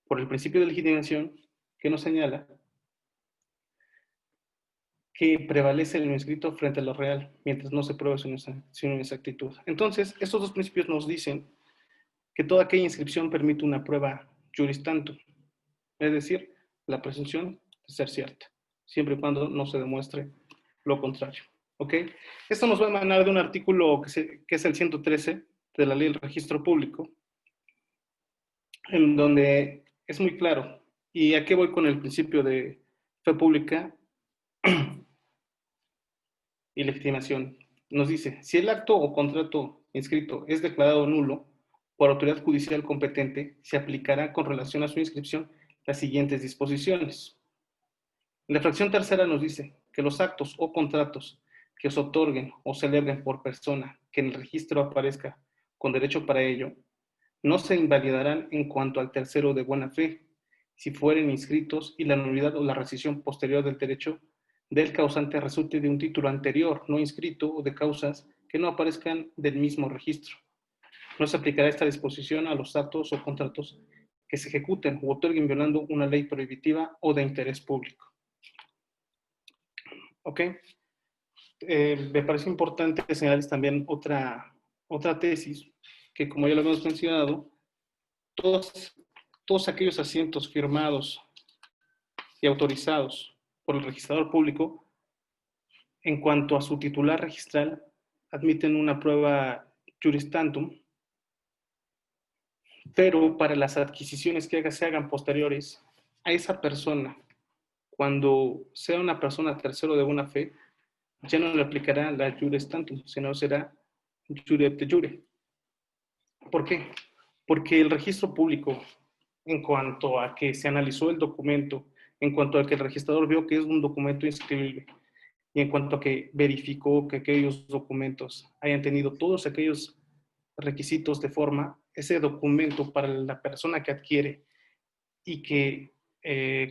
Por el principio de legitimación, que nos señala que prevalece lo inscrito frente a lo real, mientras no se pruebe su inexactitud. Entonces, estos dos principios nos dicen que toda aquella inscripción permite una prueba juris tantum, es decir, la presunción de ser cierta, siempre y cuando no se demuestre lo contrario. ¿Ok? Esto nos va a emanar de un artículo que es el 113 de la Ley del Registro Público, en donde es muy claro. ¿Y a qué voy con el principio de fe pública y legitimación? Nos dice, si el acto o contrato inscrito es declarado nulo por autoridad judicial competente, se aplicará con relación a su inscripción las siguientes disposiciones. La fracción tercera nos dice que los actos o contratos que se otorguen o celebren por persona que en el registro aparezca con derecho para ello, no se invalidarán en cuanto al tercero de buena fe, si fueren inscritos y la nulidad o la rescisión posterior del derecho del causante resulte de un título anterior no inscrito o de causas que no aparezcan del mismo registro. No se aplicará esta disposición a los actos o contratos que se ejecuten u otorguen violando una ley prohibitiva o de interés público. ¿Ok? Me parece importante señalarles también otra tesis, que como ya lo hemos mencionado, todos aquellos asientos firmados y autorizados por el registrador público, en cuanto a su titular registral, admiten una prueba juris tantum, pero para las adquisiciones que se hagan posteriores a esa persona, cuando sea una persona tercero de buena fe, ya no le aplicará la juris tantum, sino será jure de jure. ¿Por qué? Porque el registro público, en cuanto a que se analizó el documento, en cuanto a que el registrador vio que es un documento inscribible, y en cuanto a que verificó que aquellos documentos hayan tenido todos aquellos requisitos de forma, ese documento para la persona que adquiere y que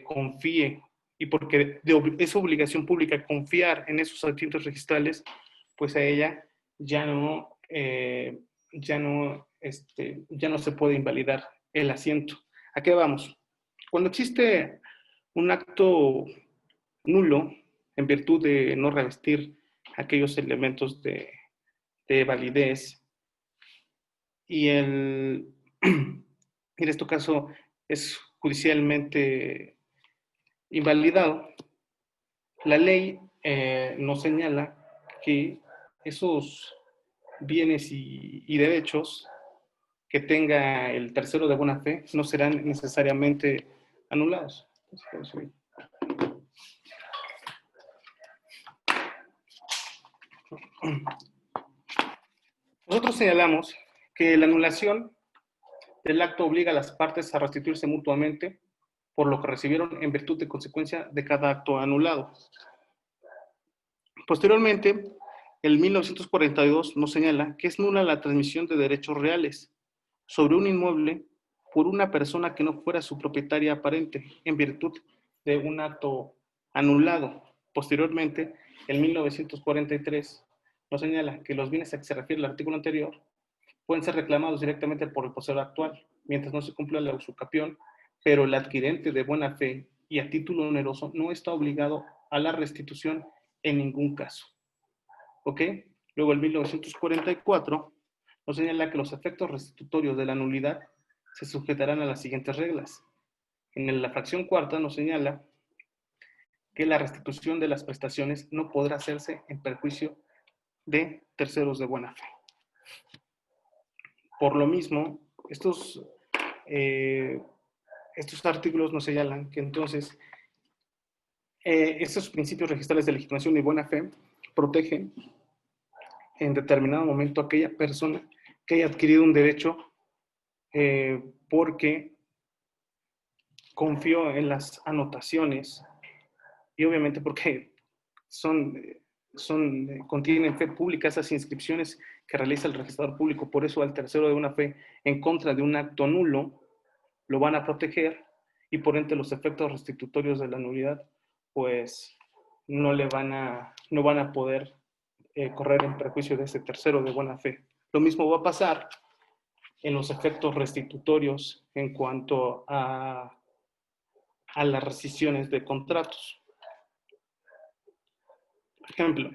confíe, y porque es obligación pública confiar en esos asientos registrales, pues a ella ya no, ya no se puede invalidar el asiento. ¿A qué vamos? Cuando existe un acto nulo en virtud de no revestir aquellos elementos de validez y en este caso es judicialmente invalidado, la ley nos señala que esos bienes y derechos que tenga el tercero de buena fe no serán necesariamente anulados. Nosotros señalamos que la anulación del acto obliga a las partes a restituirse mutuamente por lo que recibieron en virtud de consecuencia de cada acto anulado. Posteriormente, el 1942 nos señala que es nula la transmisión de derechos reales sobre un inmueble por una persona que no fuera su propietaria aparente en virtud de un acto anulado. Posteriormente, el 1943 nos señala que los bienes a que se refiere el artículo anterior pueden ser reclamados directamente por el poseedor actual, mientras no se cumpla la usucapión, pero el adquirente de buena fe y a título oneroso no está obligado a la restitución en ningún caso. ¿Ok? Luego, el 1944 nos señala que los efectos restitutorios de la nulidad se sujetarán a las siguientes reglas. En la fracción cuarta nos señala que la restitución de las prestaciones no podrá hacerse en perjuicio de terceros de buena fe. Por lo mismo, estos artículos nos señalan que entonces estos principios registrales de legitimación y buena fe protegen en determinado momento a aquella persona que haya adquirido un derecho porque confió en las anotaciones y obviamente porque contienen fe pública esas inscripciones que realiza el registrador público. Por eso al tercero de una fe en contra de un acto nulo lo van a proteger y por ende los efectos restitutorios de la nulidad pues no van a poder correr en perjuicio de ese tercero de buena fe. Lo mismo va a pasar en los efectos restitutorios en cuanto a las rescisiones de contratos. Por ejemplo,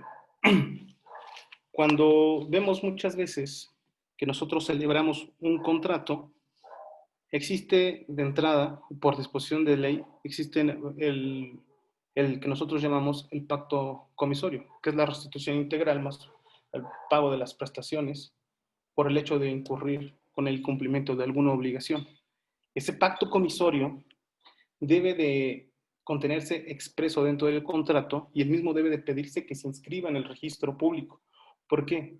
cuando vemos muchas veces que nosotros celebramos un contrato, existe de entrada, por disposición de ley, existe el que nosotros llamamos el pacto comisorio, que es la restitución integral más el pago de las prestaciones por el hecho de incurrir con el cumplimiento de alguna obligación. Ese pacto comisorio debe de contenerse expreso dentro del contrato y el mismo debe de pedirse que se inscriba en el registro público. ¿Por qué?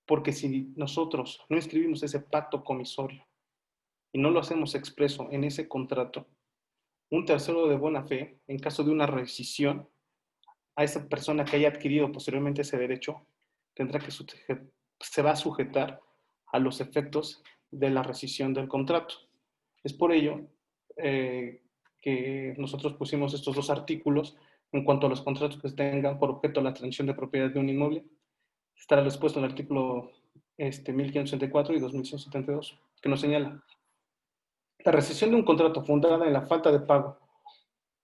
Porque si nosotros no inscribimos ese pacto comisorio y no lo hacemos expreso en ese contrato, un tercero de buena fe, en caso de una rescisión, a esa persona que haya adquirido posteriormente ese derecho, se va a sujetar a los efectos de la rescisión del contrato. Es por ello que nosotros pusimos estos dos artículos en cuanto a los contratos que tengan por objeto la transmisión de propiedad de un inmueble. Estará expuesto en el artículo 1564 y 2172, que nos señala: la rescisión de un contrato fundada en la falta de pago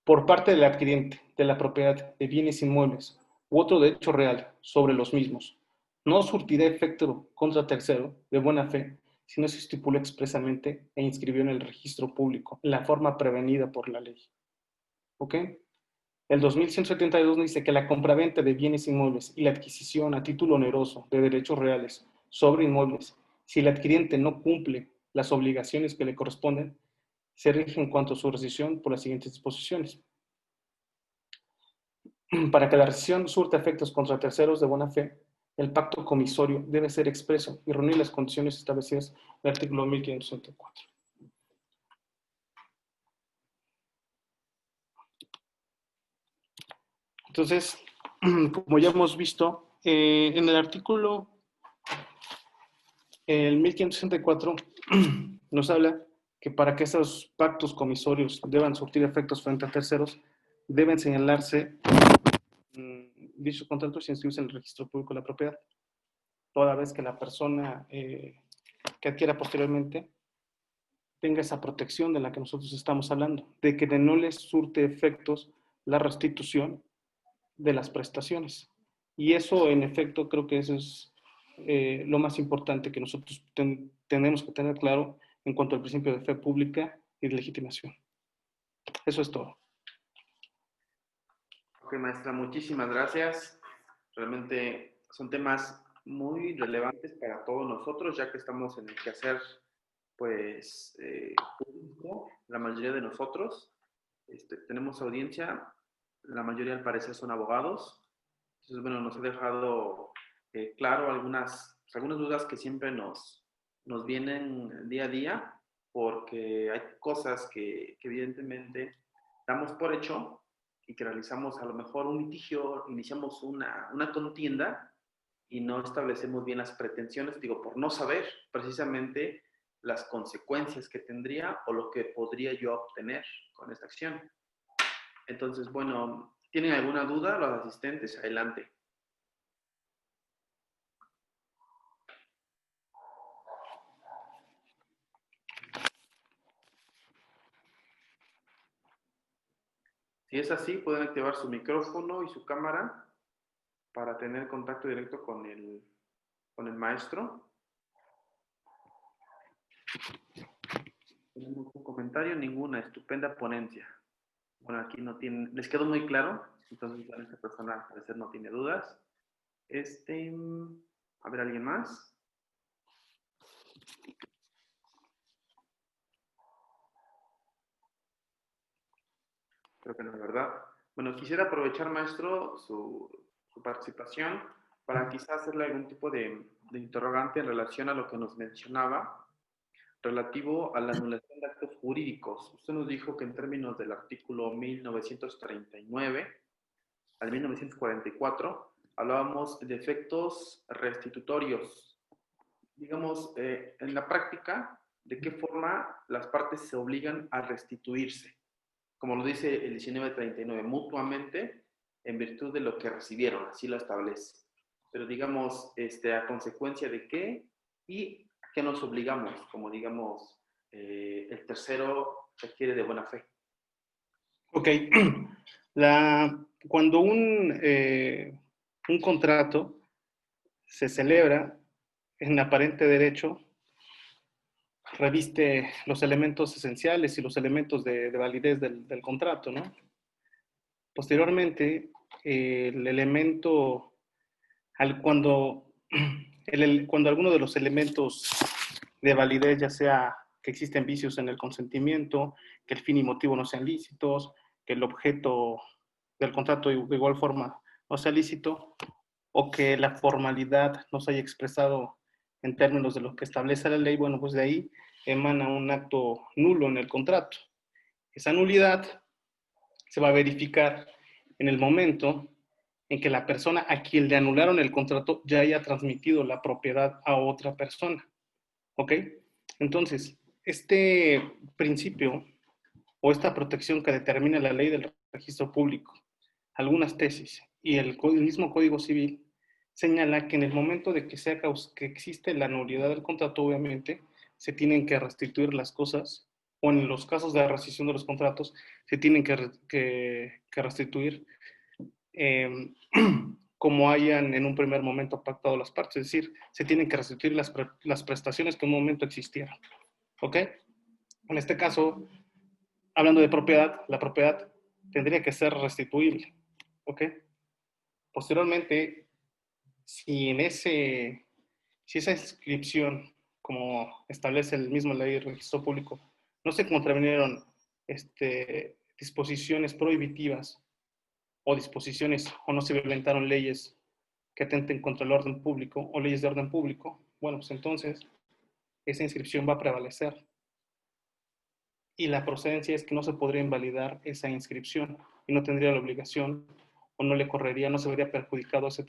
por parte del adquiriente de la propiedad de bienes inmuebles u otro derecho real sobre los mismos no surtirá efecto contra tercero de buena fe si no se estipula expresamente e inscribió en el registro público en la forma prevenida por la ley. ¿Ok? El 2172 dice que la compraventa de bienes inmuebles y la adquisición a título oneroso de derechos reales sobre inmuebles, si el adquiriente no cumple las obligaciones que le corresponden, se rige en cuanto a su rescisión por las siguientes disposiciones. Para que la rescisión surta efectos contra terceros de buena fe, el pacto comisorio debe ser expreso y reunir las condiciones establecidas en el artículo 1564. Entonces, como ya hemos visto, en el artículo el 1564 nos habla que para que esos pactos comisorios deban surtir efectos frente a terceros, deben señalarse dichos contratos y inscribirse en el registro público de la propiedad, toda vez que la persona que adquiera posteriormente tenga esa protección de la que nosotros estamos hablando, de que no les surte efectos la restitución de las prestaciones. Y eso, en efecto, creo que eso es lo más importante que nosotros tenemos que tener claro en cuanto al principio de fe pública y de legitimación. Eso es todo. Ok, maestra, muchísimas gracias. Realmente son temas muy relevantes para todos nosotros, ya que estamos en el quehacer, pues, público, la mayoría de nosotros. Tenemos audiencia, la mayoría al parecer son abogados. Entonces, bueno, nos ha dejado claro algunas dudas que siempre nos vienen día a día, porque hay cosas que evidentemente damos por hecho y que realizamos a lo mejor un litigio, iniciamos una contienda y no establecemos bien las pretensiones, digo, por no saber precisamente las consecuencias que tendría o lo que podría yo obtener con esta acción. Entonces, bueno, ¿tienen alguna duda los asistentes? Adelante. Si es así, pueden activar su micrófono y su cámara para tener contacto directo con el maestro. ¿Tenemos un comentario? Ninguna. Estupenda ponencia. Bueno, aquí no tienen, les quedó muy claro, entonces bueno, esta persona al parecer no tiene dudas. A ver, ¿alguien más? Creo que no es verdad. Bueno, quisiera aprovechar, maestro, su participación para quizás hacerle algún tipo de interrogante en relación a lo que nos mencionaba relativo a la anulación de actos jurídicos. Usted nos dijo que en términos del artículo 1939 al 1944 hablábamos de efectos restitutorios. Digamos, en la práctica, ¿de qué forma las partes se obligan a restituirse? Como lo dice el 1939, mutuamente en virtud de lo que recibieron, así lo establece. Pero digamos, a consecuencia de qué y a qué nos obligamos, como digamos, el tercero requiere de buena fe. Ok. Cuando un contrato se celebra en aparente derecho, reviste los elementos esenciales y los elementos de validez del contrato, ¿no? Posteriormente, el elemento, cuando alguno de los elementos de validez, ya sea que existen vicios en el consentimiento, que el fin y motivo no sean lícitos, que el objeto del contrato de igual forma no sea lícito, o que la formalidad no se haya expresado en términos de lo que establece la ley, bueno, pues de ahí emana un acto nulo en el contrato. Esa nulidad se va a verificar en el momento en que la persona a quien le anularon el contrato ya haya transmitido la propiedad a otra persona. ¿Ok? Entonces, este principio o esta protección que determina la ley del registro público, algunas tesis y el mismo Código Civil señala que en el momento de que existe la nulidad del contrato, obviamente, se tienen que restituir las cosas, o en los casos de rescisión de los contratos, se tienen que restituir eh, como hayan en un primer momento pactado las partes, es decir, se tienen que restituir las prestaciones que en un momento existieron. ¿Ok? En este caso, hablando de propiedad, la propiedad tendría que ser restituible. ¿Ok? Posteriormente, si esa inscripción, como establece el mismo ley de registro público, no se contravinieron disposiciones prohibitivas o disposiciones o no se violentaron leyes que atenten contra el orden público o leyes de orden público, bueno, pues entonces esa inscripción va a prevalecer. Y la procedencia es que no se podría invalidar esa inscripción y no tendría la obligación o no le correría, no se vería perjudicado a ese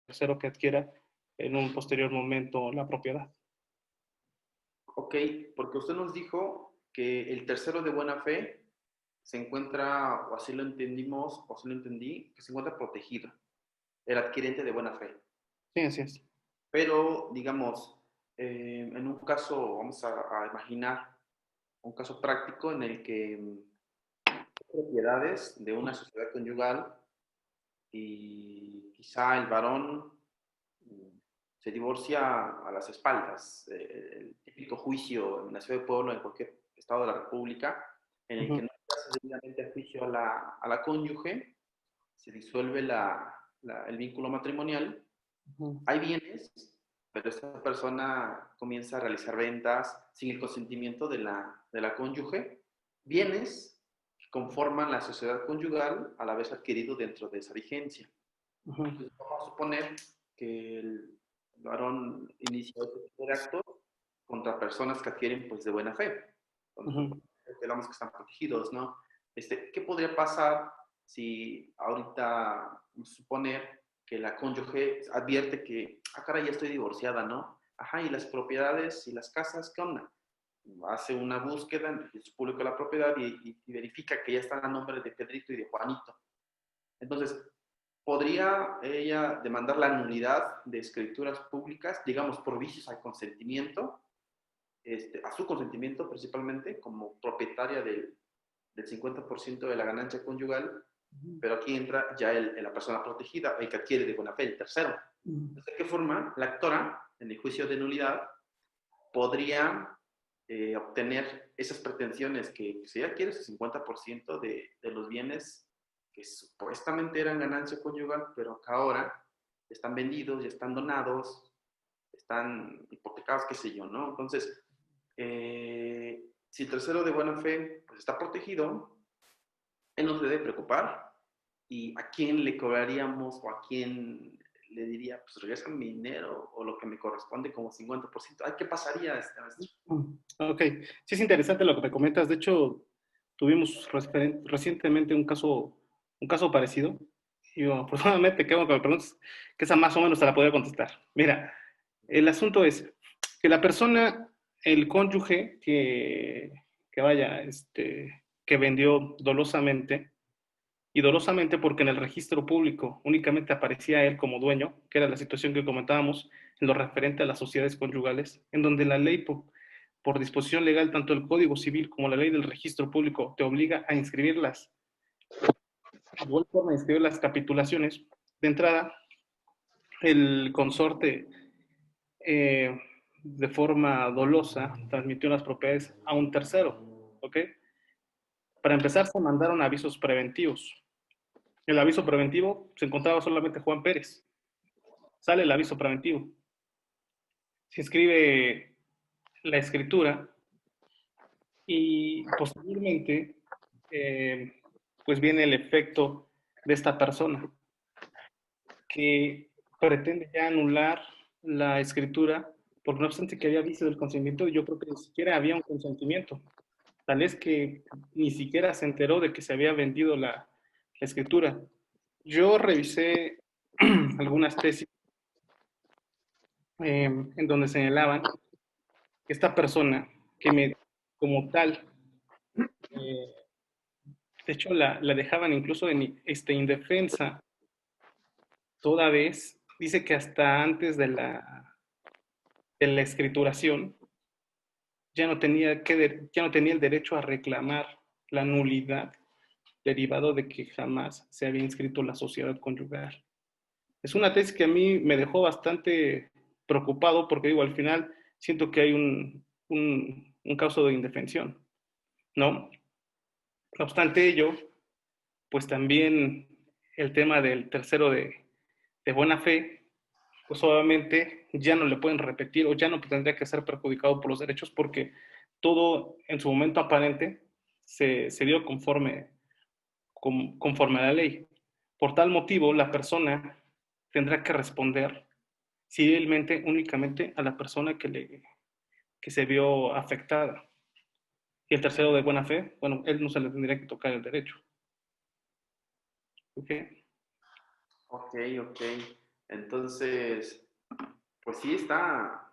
tercero que adquiera en un posterior momento la propiedad. Ok, porque usted nos dijo que el tercero de buena fe se encuentra, o así lo entendimos, o así lo entendí, que se encuentra protegido, el adquirente de buena fe. Sí, así es. Pero, digamos, en un caso, vamos a imaginar un caso práctico en el que propiedades de una sociedad conyugal y quizá el varón se divorcia a las espaldas. El típico juicio en la ciudad de pueblo, en cualquier estado de la República, en el que no se hace debidamente juicio a la cónyuge, se disuelve el vínculo matrimonial, hay bienes, pero esta persona comienza a realizar ventas sin el consentimiento de la cónyuge, bienes que conforman la sociedad conyugal a la vez adquirido dentro de esa vigencia. Entonces, vamos a suponer que el varón inicia este tipo de actos contra personas que adquieren pues de buena fe. Esperamos que están protegidos, ¿no? ¿Qué podría pasar si ahorita, vamos a suponer que la cónyuge advierte que, ah, caray, ya estoy divorciada, ¿no? Ajá, y las propiedades y las casas, ¿qué onda? Hace una búsqueda en el público de la propiedad y verifica que ya están a nombre de Pedrito y de Juanito. Entonces, ¿podría ella demandar la nulidad de escrituras públicas, digamos, por vicios al consentimiento, a su consentimiento principalmente, como propietaria del 50% de la ganancia conyugal? Pero aquí entra ya la persona protegida, el que adquiere de buena fe, el tercero. Entonces, ¿de qué forma la actora, en el juicio de nulidad, podría obtener esas pretensiones que si ella quiere su 50% de los bienes que supuestamente eran ganancia conyugal, pero que ahora están vendidos, ya están donados, están hipotecados, qué sé yo, ¿no? Entonces, si el tercero de buena fe pues, está protegido, él no se debe preocupar. ¿Y a quién le cobraríamos o a quién le diría, pues regresa mi dinero o lo que me corresponde como 50%? Ay, ¿qué pasaría? Ok, sí es interesante lo que me comentas. De hecho, tuvimos recientemente un caso parecido. Y afortunadamente, qué bueno que me preguntas, que esa más o menos te la podría contestar. Mira, el asunto es que la persona, el cónyuge que vaya, que vendió dolosamente, y dolosamente porque en el registro público únicamente aparecía él como dueño, que era la situación que comentábamos en lo referente a las sociedades conyugales, en donde la ley, por disposición legal, tanto el Código Civil como la ley del registro público te obliga a inscribirlas, igual forma de inscribir las capitulaciones. De entrada, el consorte, de forma dolosa, transmitió las propiedades a un tercero, ¿ok? Para empezar, se mandaron avisos preventivos. El aviso preventivo se encontraba solamente Juan Pérez. Sale el aviso preventivo. Se inscribe la escritura y posteriormente, pues viene el efecto de esta persona que pretende ya anular la escritura, porque no obstante que había visto el consentimiento, yo creo que ni siquiera había un consentimiento. Tal es que ni siquiera se enteró de que se había vendido la escritura. Yo revisé algunas tesis en donde señalaban que esta persona que como tal, eh, de hecho la dejaban incluso indefensa, toda vez, dice que hasta antes de la escrituración ya no tenía el derecho a reclamar la nulidad derivado de que jamás se había inscrito la sociedad conyugal. Es una tesis que a mí me dejó bastante preocupado porque digo, al final siento que hay un caso de indefensión, ¿no? No obstante ello, pues también el tema del tercero de buena fe, pues obviamente ya no le pueden repetir o ya no tendría que ser perjudicado por los derechos porque todo en su momento aparente se dio conforme a la ley. Por tal motivo, la persona tendrá que responder civilmente únicamente a la persona que se vio afectada. Y el tercero de buena fe, bueno, él no se le tendría que tocar el derecho. ¿Ok? Ok, ok. Entonces, pues sí está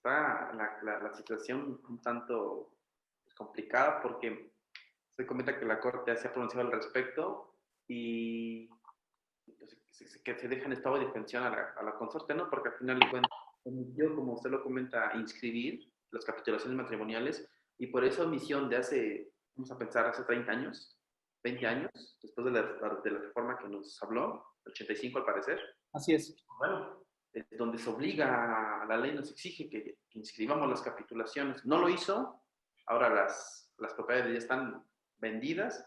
la situación un tanto complicada porque se comenta que la Corte se ha pronunciado al respecto y pues, que se deja en estado de defensión a la consorte, ¿no? Porque al final de cuentas omitió, como usted lo comenta, inscribir las capitulaciones matrimoniales y por esa omisión de hace, vamos a pensar, hace 30 años, 20 años, después de la reforma que nos habló, el 85 al parecer, Así es. bueno, donde se obliga, la ley nos exige que inscribamos las capitulaciones. No lo hizo, ahora las propiedades ya están vendidas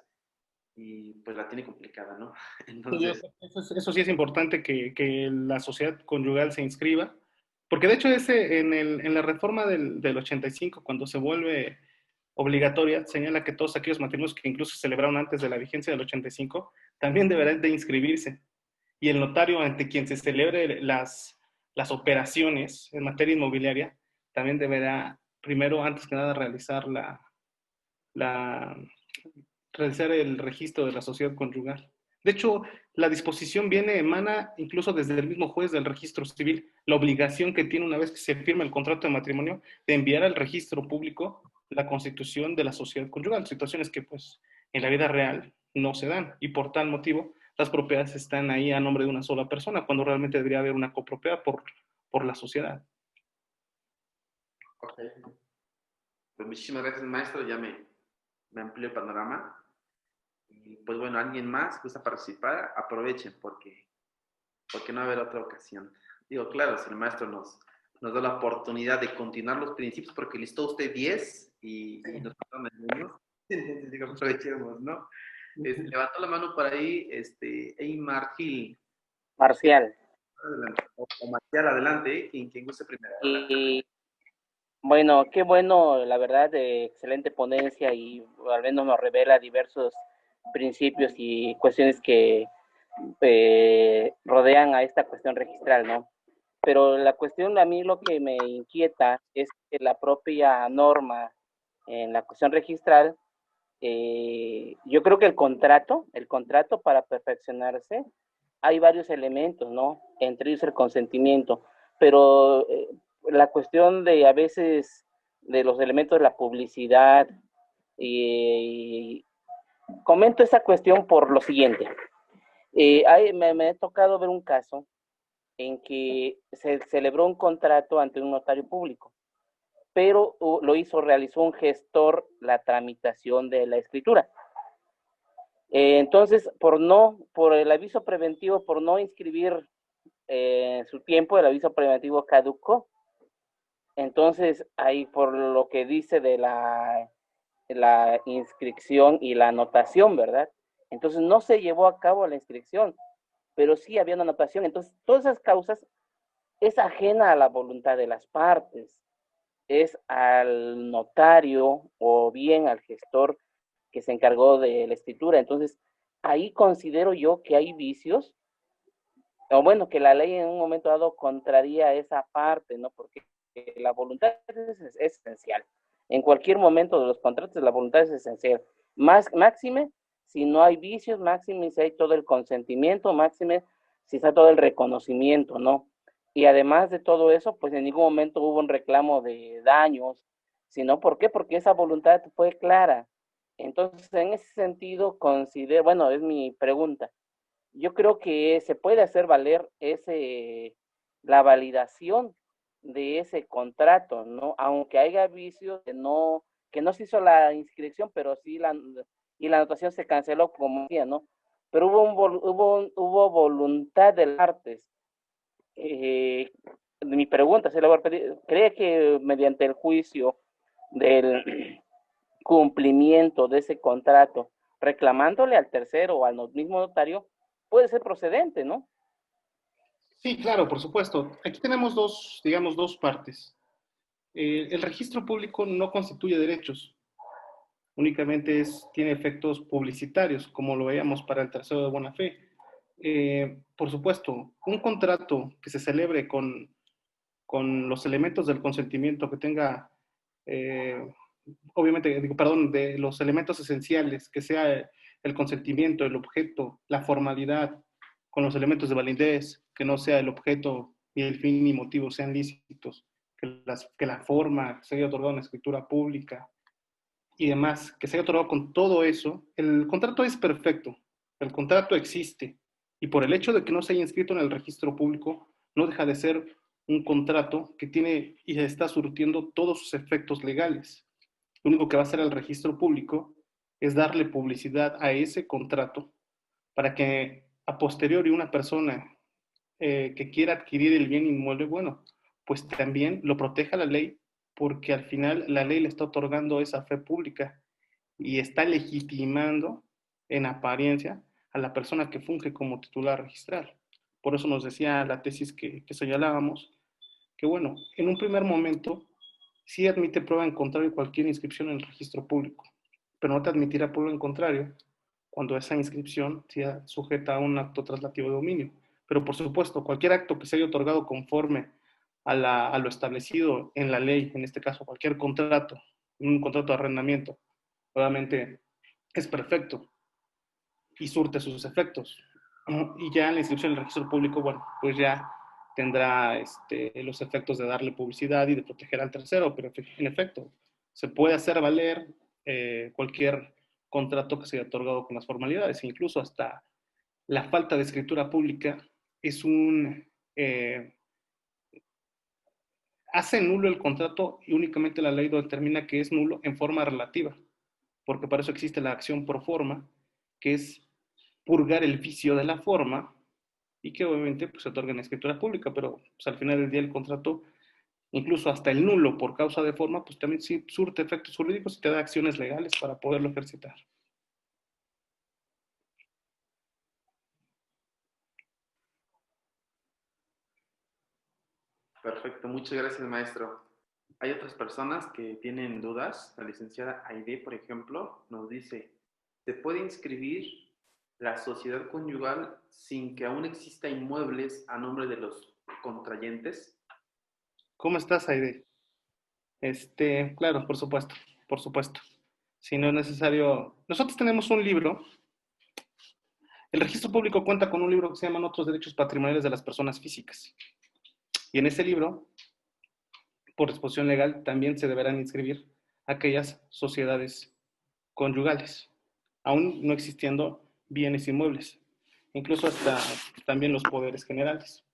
y pues la tiene complicada, ¿no? Entonces, Eso sí es importante que la sociedad conyugal se inscriba, porque de hecho en la reforma del 85, cuando se vuelve obligatoria, señala que todos aquellos matrimonios que incluso se celebraron antes de la vigencia del 85 también deberán de inscribirse. Y el notario ante quien se celebre las operaciones en materia inmobiliaria también deberá, primero, antes que nada, la, realizar el registro de la sociedad conyugal. De hecho, la disposición emana incluso desde el mismo juez del registro civil, la obligación que tiene una vez que se firma el contrato de matrimonio de enviar al registro público la constitución de la sociedad conyugal, situaciones que pues en la vida real no se dan y por tal motivo las propiedades están ahí a nombre de una sola persona cuando realmente debería haber una copropiedad por la sociedad. ok. Pues muchísimas gracias, maestro, me amplió el panorama. Y pues bueno, alguien más gusta participar, aprovechen porque no va a haber otra ocasión. Digo, claro, si el maestro nos da la oportunidad de continuar los principios, porque listó usted 10 y nos faltaron algunos, entonces digo, aprovechemos, ¿no? Levantó la mano por ahí, Eymar Gil, Marcial. adelante, o Marcial, adelante, quien guste primero. Y bueno, qué bueno, la verdad, excelente ponencia y al menos nos revela diversos principios y cuestiones que rodean a esta cuestión registral, ¿no? Pero la cuestión, a mí lo que me inquieta es que la propia norma en la cuestión registral, yo creo que el contrato para perfeccionarse, hay varios elementos, ¿no? Entre ellos el consentimiento, pero la cuestión de a veces de los elementos de la publicidad, y comento esa cuestión por lo siguiente. Me ha tocado ver un caso en que se celebró un contrato ante un notario público, pero realizó un gestor la tramitación de la escritura. Entonces, por el aviso preventivo, por no inscribir su tiempo, el aviso preventivo caducó. Entonces, ahí por lo que dice de la inscripción y la anotación, ¿verdad? Entonces, no se llevó a cabo la inscripción, pero sí había una anotación. Entonces, todas esas causas es ajena a la voluntad de las partes, es al notario o bien al gestor que se encargó de la escritura. Entonces, ahí considero yo que hay vicios, o bueno, que la ley en un momento dado contraría esa parte, ¿no? Porque la voluntad es esencial. En cualquier momento de los contratos, la voluntad es esencial. Máxime, si no hay vicios, máxime si hay todo el consentimiento, máxime si está todo el reconocimiento, ¿no? Y además de todo eso, pues en ningún momento hubo un reclamo de daños, sino ¿por qué? Porque esa voluntad fue clara. Entonces, en ese sentido, considero, bueno, es mi pregunta. Yo creo que se puede hacer valer la validación de ese contrato, ¿no? Aunque haya vicios que no se hizo la inscripción, pero sí y la anotación se canceló, como decía, ¿no? Pero hubo voluntad del artes. Mi pregunta se le va a pedir, ¿cree que mediante el juicio del cumplimiento de ese contrato, reclamándole al tercero o al mismo notario, puede ser procedente, ¿no? Sí, claro, por supuesto. Aquí tenemos dos, digamos, dos partes. El registro público no constituye derechos, únicamente tiene efectos publicitarios, como lo veíamos para el tercero de buena fe. Por supuesto, un contrato que se celebre con los elementos del consentimiento que tenga, obviamente, digo, perdón, de los elementos esenciales, que sea el consentimiento, el objeto, la formalidad, con los elementos de validez, que no sea el objeto y el fin y motivo sean lícitos, que la forma se haya otorgado en escritura pública y demás, que se haya otorgado con todo eso, el contrato es perfecto, el contrato existe, y por el hecho de que no se haya inscrito en el registro público, no deja de ser un contrato que tiene y está surtiendo todos sus efectos legales. Lo único que va a hacer el registro público es darle publicidad a ese contrato para que a posteriori una persona que quiera adquirir el bien inmueble, bueno, pues también lo proteja la ley, porque al final la ley le está otorgando esa fe pública y está legitimando en apariencia a la persona que funge como titular registral. Por eso nos decía la tesis que señalábamos, que bueno, en un primer momento sí admite prueba en contrario cualquier inscripción en el registro público, pero no te admitirá prueba en contrario cuando esa inscripción sea sujeta a un acto traslativo de dominio. Pero por supuesto, cualquier acto que se haya otorgado conforme a lo establecido en la ley, en este caso cualquier contrato, un contrato de arrendamiento, obviamente es perfecto y surte sus efectos. Y ya en la inscripción en el registro público, bueno, pues ya tendrá los efectos de darle publicidad y de proteger al tercero, pero en efecto, se puede hacer valer cualquier contrato que se haya otorgado con las formalidades, incluso hasta la falta de escritura pública es hace nulo el contrato y únicamente la ley lo determina que es nulo en forma relativa, porque para eso existe la acción pro forma, que es purgar el vicio de la forma y que obviamente pues, se otorga en escritura pública, pero pues, al final del día el contrato, incluso hasta el nulo por causa de forma, pues también sí surte efectos jurídicos y te da acciones legales para poderlo ejercitar. Perfecto, muchas gracias, maestro. Hay otras personas que tienen dudas. La licenciada Aide, por ejemplo, nos dice, ¿se puede inscribir la sociedad conyugal sin que aún exista inmuebles a nombre de los contrayentes? ¿Cómo estás, Aide? Claro, por supuesto, por supuesto. Si no es necesario, nosotros tenemos un libro, el registro público cuenta con un libro que se llama Otros Derechos Patrimoniales de las Personas Físicas. Y en ese libro, por disposición legal, también se deberán inscribir aquellas sociedades conyugales, aún no existiendo bienes inmuebles, incluso hasta también los poderes generales.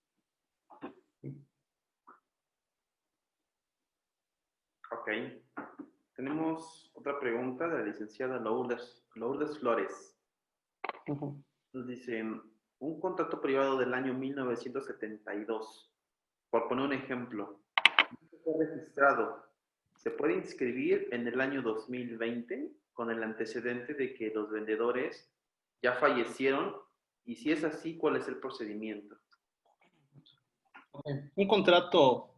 Ok. Tenemos otra pregunta de la licenciada Lourdes Flores. Nos dicen, un contrato privado del año 1972, por poner un ejemplo, fue registrado, ¿se puede inscribir en el año 2020 con el antecedente de que los vendedores ya fallecieron? Y si es así, ¿cuál es el procedimiento? Un contrato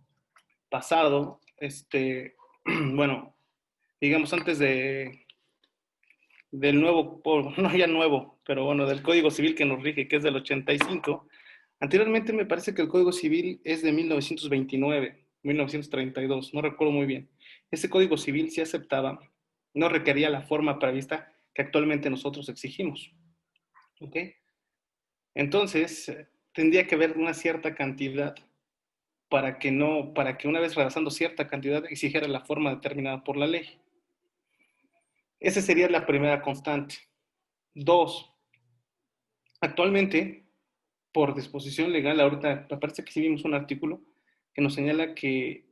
pasado, bueno, digamos antes del nuevo, no ya nuevo, pero bueno, del Código Civil que nos rige, que es del 85. Anteriormente me parece que el Código Civil es de 1929, 1932, no recuerdo muy bien. Ese Código Civil sí aceptaba, no requería la forma prevista que actualmente nosotros exigimos. ¿Ok? Entonces, tendría que haber una cierta cantidad para que una vez rebasando cierta cantidad exigiera la forma determinada por la ley. Esa sería la primera constante. 2. Actualmente, por disposición legal, ahorita me parece que sí vimos un artículo que nos señala que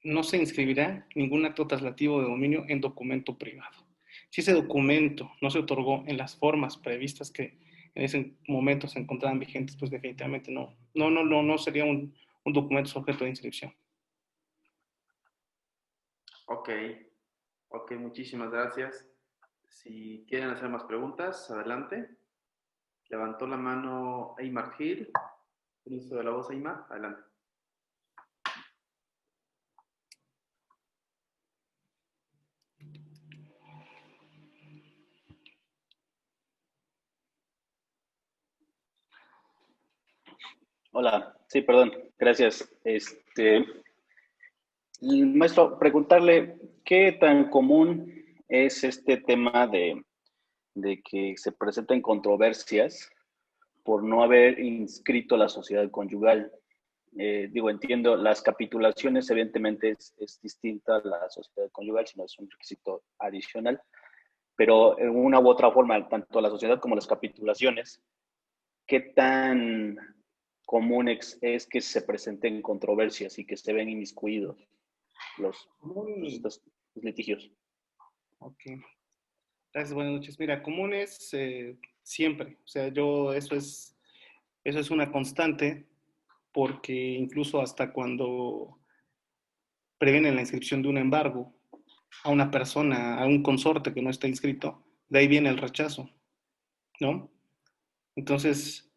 no se inscribirá ningún acto traslativo de dominio en documento privado. Si ese documento no se otorgó en las formas previstas que en ese momento se encontraban vigentes, pues definitivamente no sería un documento sujeto de inscripción. Ok, ok, muchísimas gracias. Si quieren hacer más preguntas, adelante. Levantó la mano Aymar Gil. Inicio de la voz, Aymar. Adelante. Hola, sí, perdón, gracias. Maestro, preguntarle qué tan común es este tema de que se presenten controversias por no haber inscrito la sociedad conyugal. Entiendo, las capitulaciones evidentemente es distinta a la sociedad conyugal, si no es un requisito adicional, pero en una u otra forma, tanto la sociedad como las capitulaciones, ¿qué tan común es que se presenten controversias y que se ven inmiscuidos estos litigios? Ok. Gracias, buenas noches. Mira, común es siempre. O sea, eso es una constante porque incluso hasta cuando previenen la inscripción de un embargo a una persona, a un consorte que no está inscrito, de ahí viene el rechazo, ¿no? Entonces,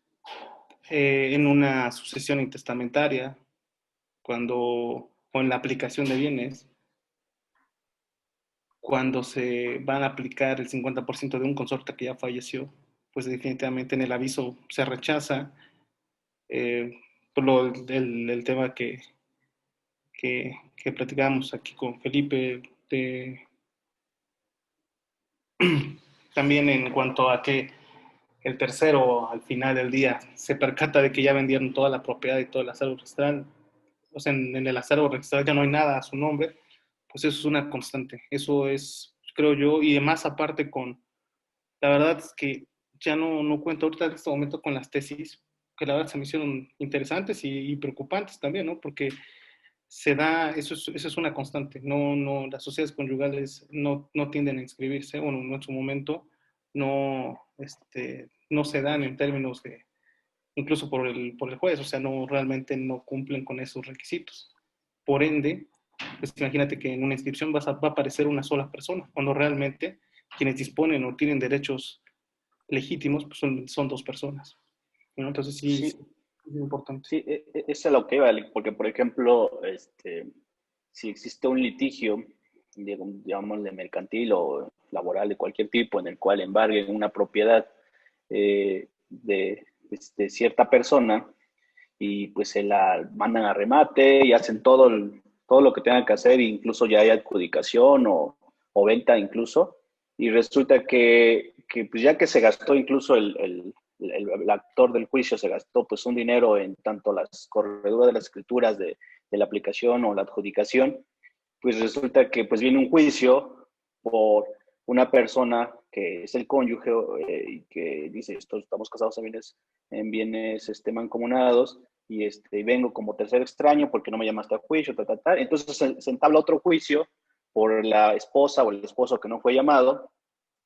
en una sucesión intestamentaria, o en la aplicación de bienes, cuando se van a aplicar el 50% de un consorte que ya falleció, pues definitivamente en el aviso se rechaza por el tema que platicamos aquí con Felipe, también en cuanto a que el tercero al final del día se percata de que ya vendieron toda la propiedad y todo el acervo registral, o sea, en el acervo registral ya no hay nada a su nombre, pues eso es una constante, eso es, creo yo, y además aparte la verdad es que ya no cuento ahorita en este momento con las tesis, que la verdad se me hicieron interesantes y preocupantes también, ¿no? Porque eso es una constante. Las sociedades conyugales no tienden a inscribirse, bueno, en su momento no se dan en términos de, incluso por el juez, o sea, realmente no cumplen con esos requisitos. Por ende, pues imagínate que en una inscripción va a aparecer una sola persona, cuando realmente quienes disponen o tienen derechos legítimos pues son dos personas, ¿no? Entonces sí, Sí, es importante. sí, es a lo que iba, porque por ejemplo, si existe un litigio, digamos, de mercantil o laboral de cualquier tipo, en el cual embarguen una propiedad de cierta persona y pues se la mandan a remate y hacen todo lo que tengan que hacer, incluso ya hay adjudicación o venta incluso, y resulta que pues ya que se gastó incluso el actor del juicio se gastó pues un dinero en tanto las correduras de las escrituras de la aplicación o la adjudicación, pues resulta que pues viene un juicio por una persona que es el cónyuge y que dice, estamos casados en bienes mancomunados y vengo como tercer extraño porque no me llamaste a juicio, Entonces se entabla otro juicio por la esposa o el esposo que no fue llamado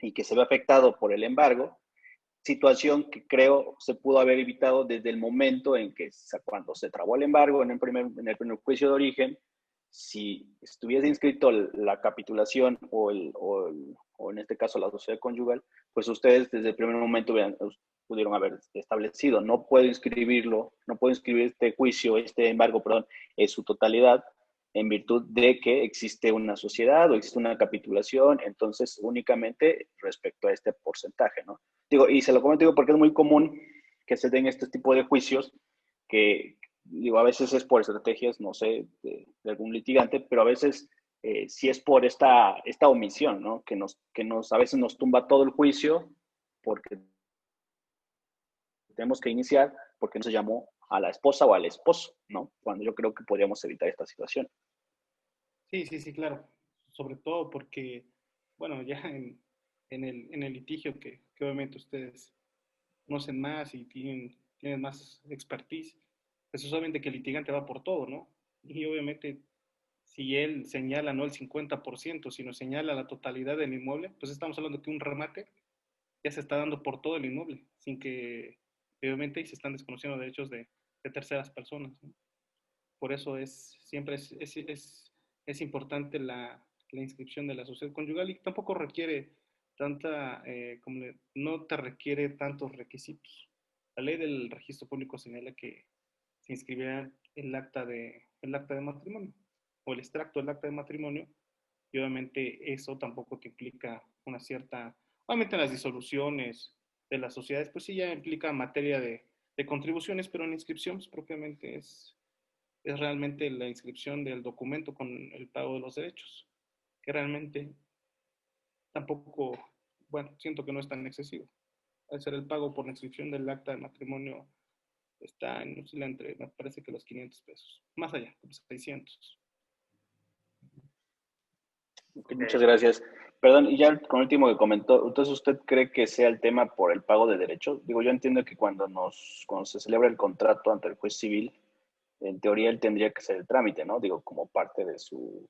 y que se ve afectado por el embargo, situación que creo se pudo haber evitado desde el momento en que cuando se trabó el embargo en el primer juicio de origen. Si estuviese inscrito la capitulación o en este caso la sociedad conyugal, pues ustedes desde el primer momento pudieron haber establecido, no puedo inscribir este juicio, este embargo, perdón, en su totalidad, en virtud de que existe una sociedad o existe una capitulación, entonces únicamente respecto a este porcentaje, ¿no? Y se lo comento porque es muy común que se den este tipo de juicios que, a veces es por estrategias, no sé, de algún litigante, pero a veces sí es por esta omisión, ¿no? Que a veces nos tumba todo el juicio porque tenemos que iniciar, porque no se llamó a la esposa o al esposo, ¿no? Cuando yo creo que podríamos evitar esta situación. Sí, sí, sí, claro. Sobre todo porque, bueno, ya en el litigio que obviamente ustedes conocen más y tienen más expertise, pues es obviamente que el litigante va por todo, ¿no? Y obviamente si él señala no el 50%, sino señala la totalidad del inmueble, pues estamos hablando que un remate ya se está dando por todo el inmueble, sin que obviamente se están desconociendo derechos de terceras personas, ¿no? Por eso siempre es importante la inscripción de la sociedad conyugal y tampoco requiere no te requiere tantos requisitos. La ley del registro público señala que se inscribirá el acta de matrimonio o el extracto del acta de matrimonio y obviamente eso tampoco te implica una cierta, obviamente en las disoluciones de las sociedades, pues sí ya implica materia de contribuciones, pero en inscripciones propiamente es realmente la inscripción del documento con el pago de los derechos, que realmente tampoco, bueno, siento que no es tan excesivo. Al ser el pago por la inscripción del acta de matrimonio está en oscila entre, me parece que los 500 pesos, más allá, como 600. Okay, muchas gracias. Perdón, y ya con el último que comentó, entonces ¿usted cree que sea el tema por el pago de derechos? Digo, yo entiendo que cuando se celebra el contrato ante el juez civil, en teoría él tendría que hacer el trámite, ¿no? Digo, como parte de su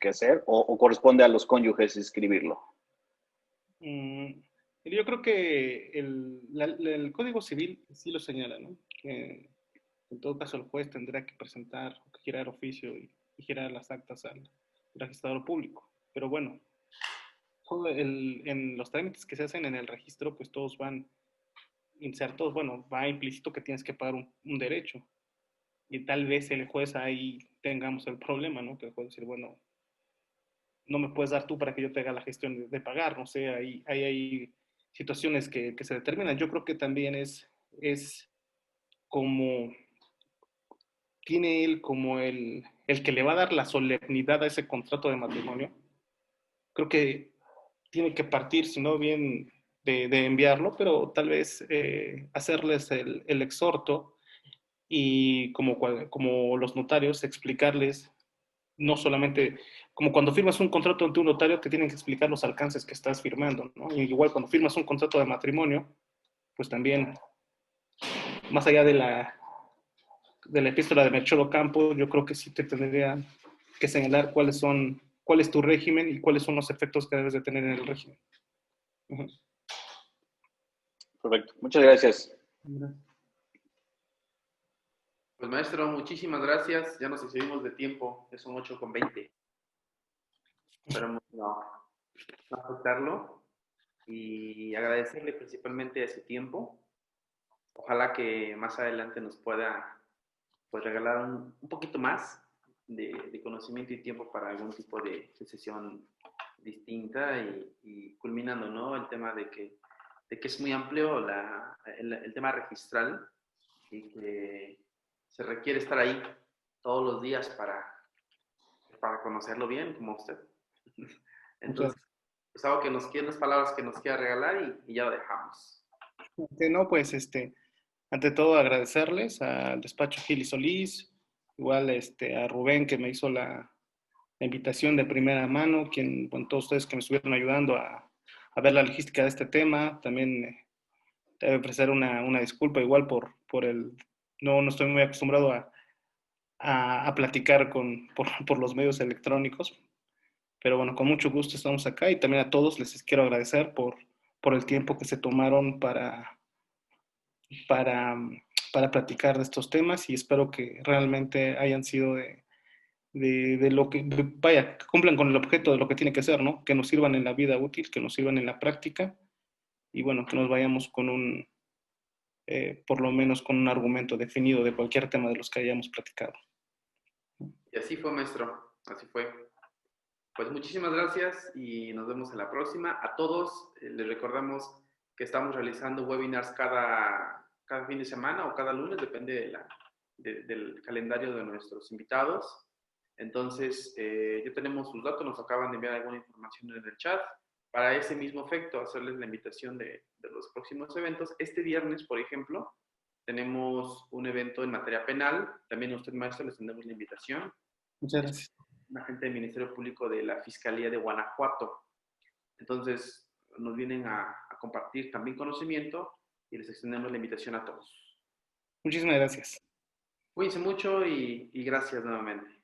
quehacer, o corresponde a los cónyuges escribirlo. Yo creo que el Código Civil sí lo señala, ¿no? Que en todo caso el juez tendrá que presentar, girar oficio y girar las actas al registrador público. Pero bueno, en los trámites que se hacen en el registro, pues todos van insertos, bueno, va implícito que tienes que pagar un derecho. Y tal vez el juez ahí tengamos el problema, ¿no? Que el juez decir, bueno, no me puedes dar tú para que yo te haga la gestión de pagar, no sé, hay situaciones que se determinan. Yo creo que también es como, tiene él como el que le va a dar la solemnidad a ese contrato de matrimonio. Creo que tiene que partir, si no bien de enviarlo, pero tal vez hacerles el exhorto y como los notarios explicarles no solamente como cuando firmas un contrato ante un notario, te tienen que explicar los alcances que estás firmando, ¿no? Y igual cuando firmas un contrato de matrimonio, pues también, más allá de la epístola de Melchor Ocampo, yo creo que sí te tendría que señalar cuál es tu régimen y cuáles son los efectos que debes de tener en el régimen. Uh-huh. Perfecto, muchas gracias. Pues maestro, muchísimas gracias. Ya nos excedimos de tiempo, ya son 8:20. Esperamos no afectarlo y agradecerle principalmente de su tiempo. Ojalá que más adelante nos pueda pues, regalar un poquito más de conocimiento y tiempo para algún tipo de sesión distinta y culminando, ¿no? El tema de que es muy amplio el tema registral y que se requiere estar ahí todos los días para conocerlo bien, como usted. Entonces, pues algo que nos quiera, unas palabras que nos quiera regalar y ya lo dejamos. No, pues ante todo agradecerles al despacho Gil y Solís, igual a Rubén que me hizo la invitación de primera mano, con todos ustedes que me estuvieron ayudando a ver la logística de este tema. También debe ofrecer una disculpa igual por no estoy muy acostumbrado a platicar por los medios electrónicos, pero bueno, con mucho gusto estamos acá y también a todos les quiero agradecer por el tiempo que se tomaron para, para platicar de estos temas y espero que realmente hayan sido de lo que, vaya, que cumplan con el objeto de lo que tiene que ser, ¿no? Que nos sirvan en la vida útil, que nos sirvan en la práctica y bueno, que nos vayamos con por lo menos con un argumento definido de cualquier tema de los que hayamos platicado. Y así fue, maestro, así fue. Pues muchísimas gracias y nos vemos en la próxima. A todos les recordamos que estamos realizando webinars cada fin de semana o cada lunes, depende del calendario de nuestros invitados. Entonces, ya tenemos sus datos, nos acaban de enviar alguna información en el chat. Para ese mismo efecto, hacerles la invitación de los próximos eventos. Este viernes, por ejemplo, tenemos un evento en materia penal. También a usted, maestro, les tendremos la invitación. Muchas gracias. La gente del Ministerio Público de la Fiscalía de Guanajuato. Entonces, nos vienen a compartir también conocimiento y les extendemos la invitación a todos. Muchísimas gracias. Cuídense mucho y gracias nuevamente.